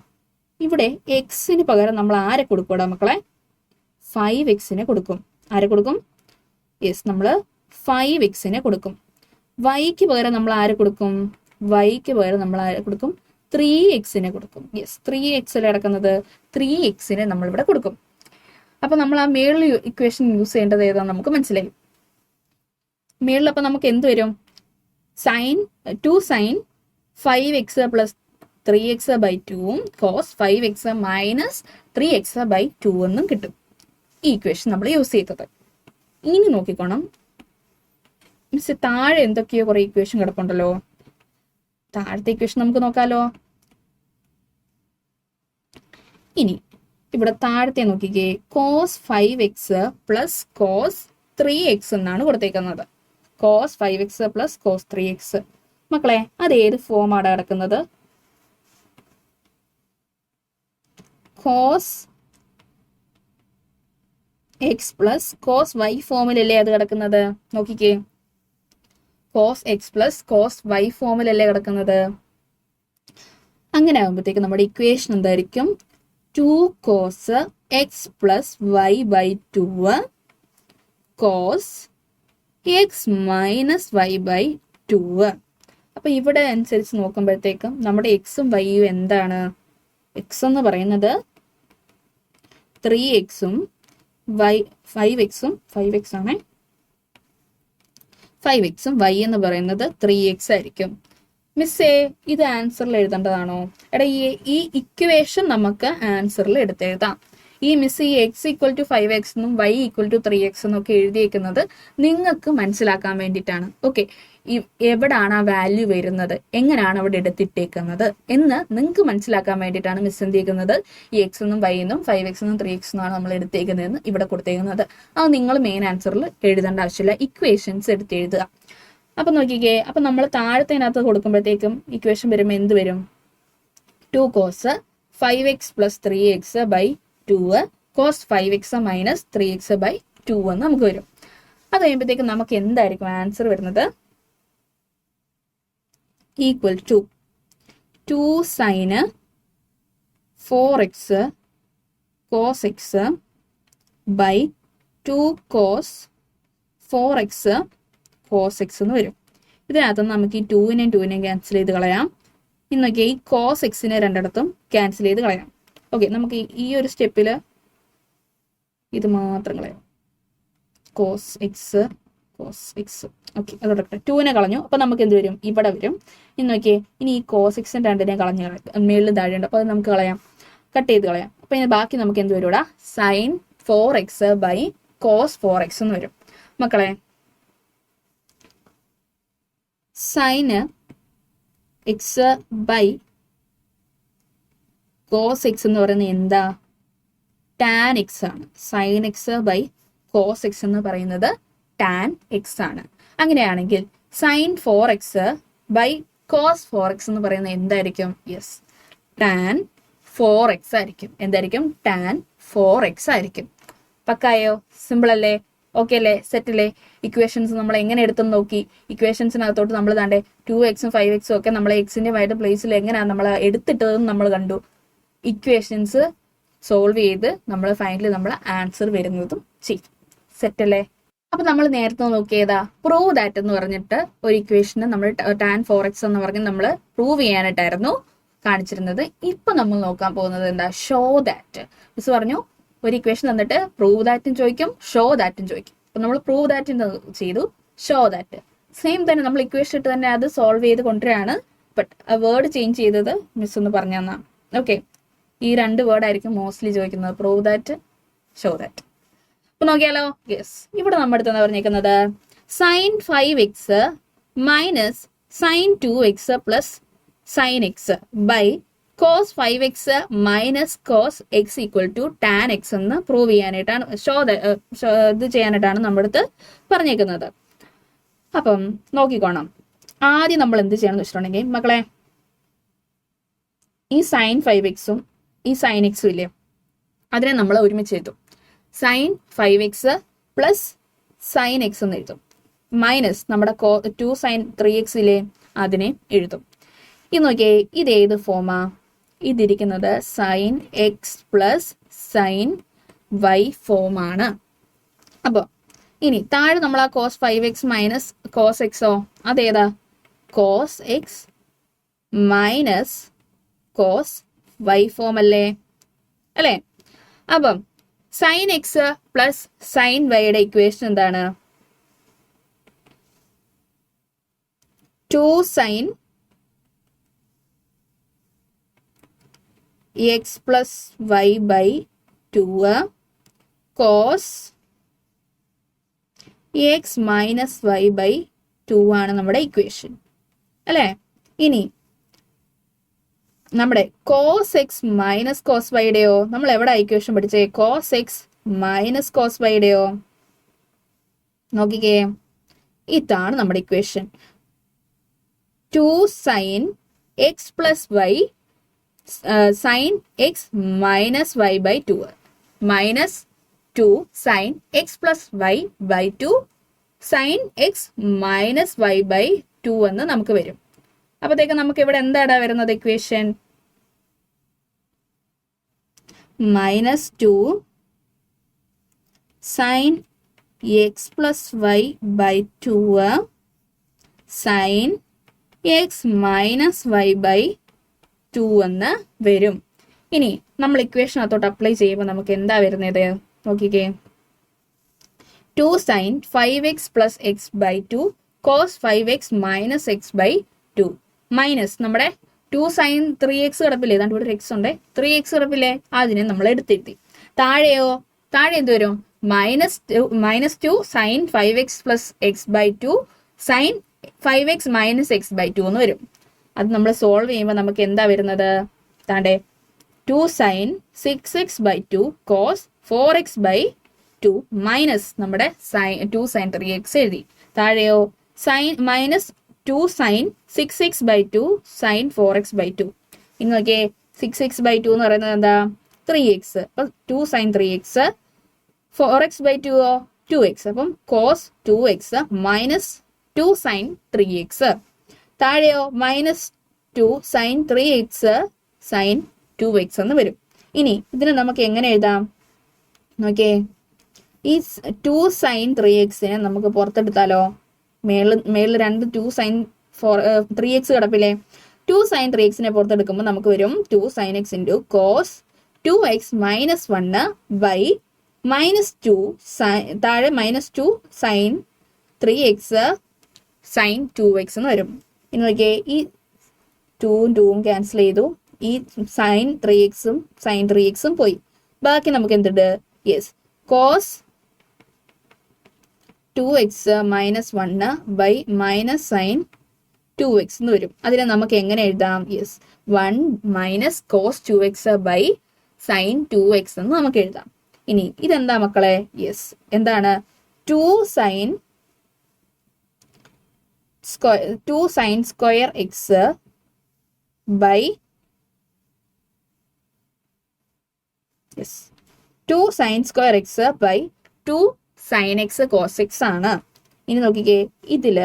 ഇവിടെ എക്സിന് പകരം നമ്മൾ ആരെ കൊടുക്കൂടാ മക്കളെ? 5x കൊടുക്കും. ആരെ കൊടുക്കും? യെസ്, നമ്മൾ 5x കൊടുക്കും. വൈക്ക് പകരം നമ്മൾ ആരെ കൊടുക്കും? വൈക്ക് പകരം നമ്മൾ ആരെ കൊടുക്കും? 3x കൊടുക്കും. യെസ്, 3x കിടക്കുന്നത് 3x നമ്മൾ ഇവിടെ കൊടുക്കും. അപ്പൊ നമ്മൾ ആ മേളിൽ ഇക്വേഷൻ യൂസ് ചെയ്യേണ്ടത് ഏതാണെന്ന് നമുക്ക് മനസ്സിലായി. മേളിൽ അപ്പൊ നമുക്ക് എന്ത് വരും? 2 sin 5x plus 3x by 2 cos 5x minus 3x by 2 എന്നും കിട്ടും. ഈ ഇക്വേഷൻ നമ്മൾ യൂസ് ചെയ്തത്. ഇനി നോക്കിക്കോണം മിസ്, താഴെ എന്തൊക്കെയോ കുറെ ഇക്വേഷൻ കിടപ്പുണ്ടല്ലോ. താഴത്തെ ഇക്വേഷൻ നമുക്ക് നോക്കാലോ. ഇനി ഇവിടെ താഴത്തെ നോക്കിക്കേ, cos 5x plus cos 3x എന്നാണ് കൊടുത്തേക്കുന്നത്. Cos 5x plus cos 3x. മക്കളെ, അത് ഏത് ഫോമാണ് കിടക്കുന്നത്? Cos x plus cos y ഫോമിലല്ലേ അത് കിടക്കുന്നത്? നോക്കിക്കേ, cos x plus cos y ഫോമിലല്ലേ കിടക്കുന്നത്? അങ്ങനെ ആകുമ്പോഴത്തേക്ക് നമ്മുടെ ഇക്വേഷൻ എന്തായിരിക്കും? 2 cos x plus y by 2 cos x minus y by 2. അപ്പൊ ഇവിടെ അനുസരിച്ച് നോക്കുമ്പോഴത്തേക്കും നമ്മുടെ എക്സും വൈയും എന്താണ്? എക്സ് എന്ന് പറയുന്നത് 3x വൈ 5x ആണേ. 5x വൈ എന്ന് പറയുന്നത് 3x ആയിരിക്കും. മിസ്സേ, ഇത് ആൻസറിൽ എഴുതേണ്ടതാണോ? എടാ, ഈ ഇക്വേഷൻ നമുക്ക് ആൻസറിൽ എടുത്തെഴുതാം. ഈ മിസ് ഈ x ഈക്വൽ ടു 5x എന്നും y ഈക്വൽ ടു 3x എന്നും ഒക്കെ എഴുതിയേക്കുന്നത് നിങ്ങൾക്ക് മനസ്സിലാക്കാൻ വേണ്ടിയിട്ടാണ്. ഓക്കെ, എവിടാണ് ആ വാല്യൂ വരുന്നത്, എങ്ങനെയാണ് അവിടെ എടുത്തിട്ടേക്കുന്നത് എന്ന് നിങ്ങൾക്ക് മനസ്സിലാക്കാൻ വേണ്ടിയിട്ടാണ് മിസ് എന്ത് ചെയ്യുന്നത്? ഈ x എന്നും y എന്നും 5x എന്നും 3x എന്നുമാണ് നമ്മൾ എടുത്തേക്കുന്നതെന്ന് ഇവിടെ കൊടുത്തേക്കുന്നത്. അത് നിങ്ങൾ മെയിൻ ആൻസറിൽ എഴുതേണ്ട ആവശ്യമില്ല, ഇക്വേഷൻസ് എടുത്തെഴുതുക. അപ്പൊ നോക്കിക്കേ, അപ്പൊ നമ്മൾ താഴത്തേനകത്ത് കൊടുക്കുമ്പോഴത്തേക്കും ഇക്വേഷൻ വരുമ്പോൾ എന്ത് വരും? 2 cos 5x plus 3x by 2 cos 5x minus 3x by 2 എന്ന് നമുക്ക് വരും. അത് കഴിയുമ്പോഴത്തേക്കും നമുക്ക് എന്തായിരിക്കും ആൻസർ വരുന്നത്? Equal to 2 sine 4x cos x by 2 cos 4x cos x എന്ന് വരും. ഇതിനകത്ത് നമുക്ക് ഈ 2നെയും ക്യാൻസൽ ചെയ്ത് കളയാം. ഇന്നൊക്കെ ഈ കോസ് എക്സിനെ രണ്ടിടത്തും ക്യാൻസൽ ചെയ്ത് കളയാം. ഓക്കെ, നമുക്ക് ഈ ഒരു സ്റ്റെപ്പിൽ ഇത് മാത്രം കളയാം. കോസ് എക്സ് ഓക്കെ, അതോടെ 2നെ കളഞ്ഞു. അപ്പൊ നമുക്ക് എന്ത് വരും? ഇവിടെ വരും. ഇന്ന് നോക്കിയേ, ഇനി ഈ കോസ് എക്സിന് 2നെ കളഞ്ഞു മേളിൽ താഴെയുണ്ട്. അപ്പൊ അത് നമുക്ക് കളയാം, കട്ട് ചെയ്ത് കളയാം. അപ്പൊ ഇനി ബാക്കി നമുക്ക് എന്ത് വരും? ഇവിടെ sign 4x by cos 4x എന്ന് വരും. മക്കളെ, sine x by cos x എന്ന് പറയുന്നത് എന്താ? ടാൻ എക്സ് ആണ്. Sine x by cos x എന്ന് പറയുന്നത് ടാൻ എക്സ് ആണ്. അങ്ങനെയാണെങ്കിൽ sign 4x by cos 4x എന്ന് പറയുന്നത് എന്തായിരിക്കും? യെസ്, ടാൻ 4x ആയിരിക്കും. എന്തായിരിക്കും? ടാൻ 4x ആയിരിക്കും. പക്കായോ? സിമ്പിൾ അല്ലേ? ഓക്കെ അല്ലേ? സെറ്റ് അല്ലേ? ഇക്വേഷൻസ് നമ്മൾ എങ്ങനെ എടുത്തെന്ന് നോക്കി. ഇക്വേഷൻസിനകത്തോട്ട് നമ്മൾ താണ്ടെ 2x 5x ഒക്കെ നമ്മൾ എക്സിന്റെ വൈഡ് പ്ലേസിൽ എങ്ങനെയാണ് നമ്മൾ എടുത്തിട്ടതെന്ന് നമ്മൾ കണ്ടു. ഇക്വേഷൻസ് സോൾവ് ചെയ്ത് നമ്മൾ ഫൈനലി നമ്മൾ ആൻസർ വരുന്നതും ചെയ്യും. സെറ്റ് അല്ലേ? അപ്പൊ നമ്മൾ നേരത്തെ നോക്കിയതാ പ്രൂവ് ദാറ്റ് എന്ന് പറഞ്ഞിട്ട് ഒരു ഇക്വേഷന് നമ്മൾ ടാൻ 4x എന്ന് പറഞ്ഞ് നമ്മൾ പ്രൂവ് ചെയ്യാനായിട്ടായിരുന്നു കാണിച്ചിരുന്നത്. ഇപ്പൊ നമ്മൾ നോക്കാൻ പോകുന്നത് എന്താ? Show that. മിസ് പറഞ്ഞു ഒരു ഇക്വേഷൻ തന്നിട്ട് പ്രൂവ് ദാറ്റും ചോദിക്കും, ഷോ ദാറ്റും ചോദിക്കും. അപ്പൊ നമ്മൾ പ്രൂവ് ദാറ്റ് ചെയ്തു, ഷോ ദാറ്റ് സെയിം തന്നെ നമ്മൾ ഇക്വേഷൻ ഇട്ട് തന്നെ അത് സോൾവ് ചെയ്ത് കൊണ്ടുവരികയാണ്. ബട്ട് വേർഡ് ചേഞ്ച് ചെയ്തത് മിസ് ഒന്ന് പറഞ്ഞു തന്നാ. ഓക്കെ, ഈ 2 വേർഡ് ആയിരിക്കും മോസ്റ്റ്ലി ചോദിക്കുന്നത്, പ്രൂവ് ദാറ്റ്, ഷോ ദാറ്റ്. അപ്പൊ നോക്കിയാലോ? യെസ്, ഇവിടെ നമ്മുടെ അടുത്ത് പറഞ്ഞേക്കുന്നത് sine 5x minus sine 2x plus sine x by cos 5x minus cos x equal to tan x എന്ന് പ്രൂവ് ചെയ്യാനായിട്ടാണ് ഇത് ചെയ്യാനായിട്ടാണ് നമ്മുടെ അടുത്ത് പറഞ്ഞേക്കുന്നത്. അപ്പം നോക്കിക്കോണം. ആദ്യം നമ്മൾ എന്ത് ചെയ്യണം എന്ന് വെച്ചിട്ടുണ്ടെങ്കിൽ മക്കളെ, ഈ സൈൻ 5x ഈ സൈൻ എക്സും ഇല്ലേ, അതിനെ നമ്മൾ ഒരുമിച്ച് എഴുതും. Sign 5x plus sine X എന്ന് എഴുതും. മൈനസ് നമ്മുടെ 2 സൈൻ 3x ഇല്ലേ, അതിനെ എഴുതും. ഇത് നോക്കിയേ, ഇത് ഏത് ഫോമാ? ഇതിരിക്കുന്നത് sine x plus sine y ഫോമാണ്. അപ്പോൾ ഇനി താഴെ നമ്മൾ ആ കോസ് 5x മൈനസ് കോസ് എക്സോ, അതേതാ? Cos x minus cos y form അല്ലേ? അല്ലേ? അപ്പം സൈൻ എക്സ് പ്ലസ് സൈൻ വൈയുടെ ഇക്വേഷൻ എന്താണ്? 2 sine x plus y by 2 cos x minus y by 2 ആണ് നമ്മുടെ ഇക്വേഷൻ അല്ലേ? ഇനി നമ്മുടെ കോസ് എക്സ് മൈനസ് കോസ് വൈയുടെയോ നമ്മൾ എവിടെ ഇക്വേഷൻ പഠിച്ചേ? കോസ് എക്സ് മൈനസ് കോസ് വൈയുടെയോ നോക്കിക്കേ, ഇതാണ് നമ്മുടെ equation. 2 sine x plus y sine x minus y by 2 minus 2 sine x plus y by 2 sine x minus y by 2 എന്ന് നമുക്ക് വരും. അപ്പോഴത്തേക്ക് നമുക്ക് ഇവിടെ എന്താടാ വരുന്നത് equation? -2 sine x plus y by 2 sine x minus y by 2 എന്ന് വരും. ഇനി നമ്മൾ ഇക്വേഷനകത്തോട്ട് അപ്ലൈ ചെയ്യുമ്പോൾ നമുക്ക് എന്താ വരുന്നത് നോക്കിക്കേ. 2 sine 5x plus x by 2 cos 5x minus x by 2 minus നമ്മുടെ 2 സൈൻ 3x കിടപ്പില്ലേ, ഏതാണ്ട് ഇവിടെ ഒരു എക്സ് ഉണ്ട്, 3x കിടപ്പില്ലേ, അതിനെ നമ്മൾ എടുത്തെത്തി. താഴെയോ? താഴെ എന്ത് വരും? -2 sine 5x plus x by 2 sine 5x minus x by 2 എന്ന് വരും. അത് നമ്മൾ സോൾവ് ചെയ്യുമ്പോൾ നമുക്ക് എന്താ വരുന്നത്? താണ്ടെ 2 sine 6x by 2 cos 4x by 2 minus നമ്മുടെ 2 സൈൻ 3x എഴുതി. താഴെയോ? Sine -2 sine 6x by 2 sine 4x by 2. ഇനി നോക്കിയേ, 6x ബൈ 2 എന്ന് പറയുന്നത് എന്താ? 3x. അപ്പം 2 sine 3x 4x by 2 2x. അപ്പം cos 2x minus 2 sine 3x. താഴെയോ? -2 സൈൻ 3x സൈൻ 2x എന്ന് വരും. ഇനി ഇതിനെ നമുക്ക് എങ്ങനെ എഴുതാം നോക്കിയേ, ഈ 2 സൈൻ 3xനെ നമുക്ക് പുറത്തെടുത്താലോ? മേളിൽ 2 സൈൻ 3x കിടപ്പില്ലേ, 2 സൈൻ 3xനെ പുറത്തെടുക്കുമ്പോൾ നമുക്ക് വരും 2 sine x into cos 2x minus 1 by -2 താഴെ -2 സൈൻ 3x സൈൻ 2x എന്ന് വരും. ഇനി നോക്കിയേ, ഈ 2ഉം 2ഉം ക്യാൻസൽ ചെയ്തു, ഈ സൈൻ 3xും സൈൻ 3xും പോയി. ബാക്കി നമുക്ക് എന്തുണ്ട്? Yes, cos 2x minus 1 by minus sine 2x എന്ന് വരും. അതിനെ നമുക്ക് എങ്ങനെ എഴുതാം? Yes, 1 minus cos 2x by sine 2x എന്ന് നമുക്ക് എഴുതാം. ഇനി ഇതെന്താ മക്കളെ? യെസ്, എന്താണ്? 2 sine square x by 2 sine square x by 2 sine x cos x ആണ്. ഇനി നോക്കിക്കേ, ഇതിൽ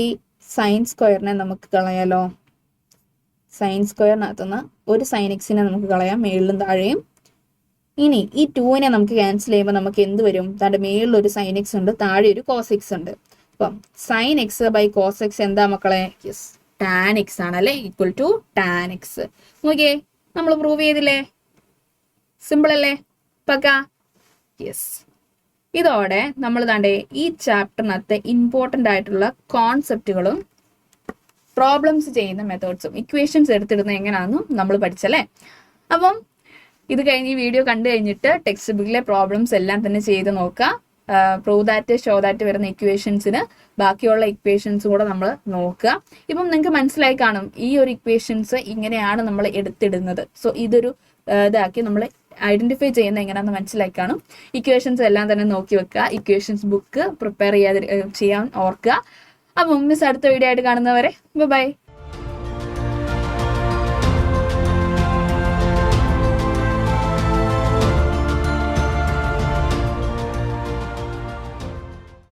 ഈ സൈൻ സ്ക്വയറിനെ നമുക്ക് കളയാലോ. സൈൻ സ്ക്വയറിനകത്തുനിന്ന് ഒരു സൈൻ എക്സിനെ നമുക്ക് കളയാം, മേളിലും താഴെയും. ഇനി ഈ 2നെ നമുക്ക് ക്യാൻസൽ ചെയ്യുമ്പോൾ നമുക്ക് എന്ത് വരും? താഴെ മേളിൽ ഒരു സൈൻ എക്സ് ഉണ്ട്, താഴെ ഒരു കോസ് എക്സ് ഉണ്ട്. അപ്പം sine x by cos x എന്താ മക്കളെ? യെസ്, ടാൻ എക്സ് ആണ് അല്ലെ, ഈക്വൽ ടു ടാൻ എക്സ്. നോക്കിയേ, നമ്മൾ പ്രൂവ് ചെയ്തില്ലേ? സിമ്പിൾ അല്ലേ? പക്ക. യെസ്, ഇതോടെ നമ്മൾ താണ്ടേ ഈ ചാപ്റ്ററിനകത്ത് ഇമ്പോർട്ടൻ്റ് ആയിട്ടുള്ള കോൺസെപ്റ്റുകളും പ്രോബ്ലംസ് ചെയ്യുന്ന മെത്തേഡ്സും ഇക്വേഷൻസ് എടുത്തിടുന്നത് എങ്ങനെയാണെന്നും നമ്മൾ പഠിച്ചല്ലേ. അപ്പം ഇത് കഴിഞ്ഞ് ഈ വീഡിയോ കണ്ടു കഴിഞ്ഞിട്ട് ടെക്സ്റ്റ് ബുക്കിലെ പ്രോബ്ലംസ് എല്ലാം തന്നെ ചെയ്ത് നോക്കുക. പ്രൂവ് ദാറ്റ്, ഷോ ദാറ്റ് വരുന്ന ഇക്വേഷൻസിന് ബാക്കിയുള്ള ഇക്വേഷൻസും കൂടെ നമ്മൾ നോക്കുക. ഇപ്പം നിങ്ങൾക്ക് മനസ്സിലായി കാണും ഈ ഒരു ഇക്വേഷൻസ് ഇങ്ങനെയാണ് നമ്മൾ എടുത്തിടുന്നത്. സോ ഇതൊരു ഇതാക്കി നമ്മൾ ഐഡന്റിഫൈ ചെയ്യുന്ന എങ്ങനെയാണെന്ന് മനസ്സിലാക്കി കാണും. ഇക്വേഷൻസ് എല്ലാം തന്നെ നോക്കി വെക്കുക. ഇക്വേഷൻസ് ബുക്ക് പ്രിപ്പയർ ചെയ്യാൻ ഓർക്കുക. അപ്പം മിസ് അടുത്ത വീഡിയോ ആയിട്ട് കാണുന്നവരെ ബൈ.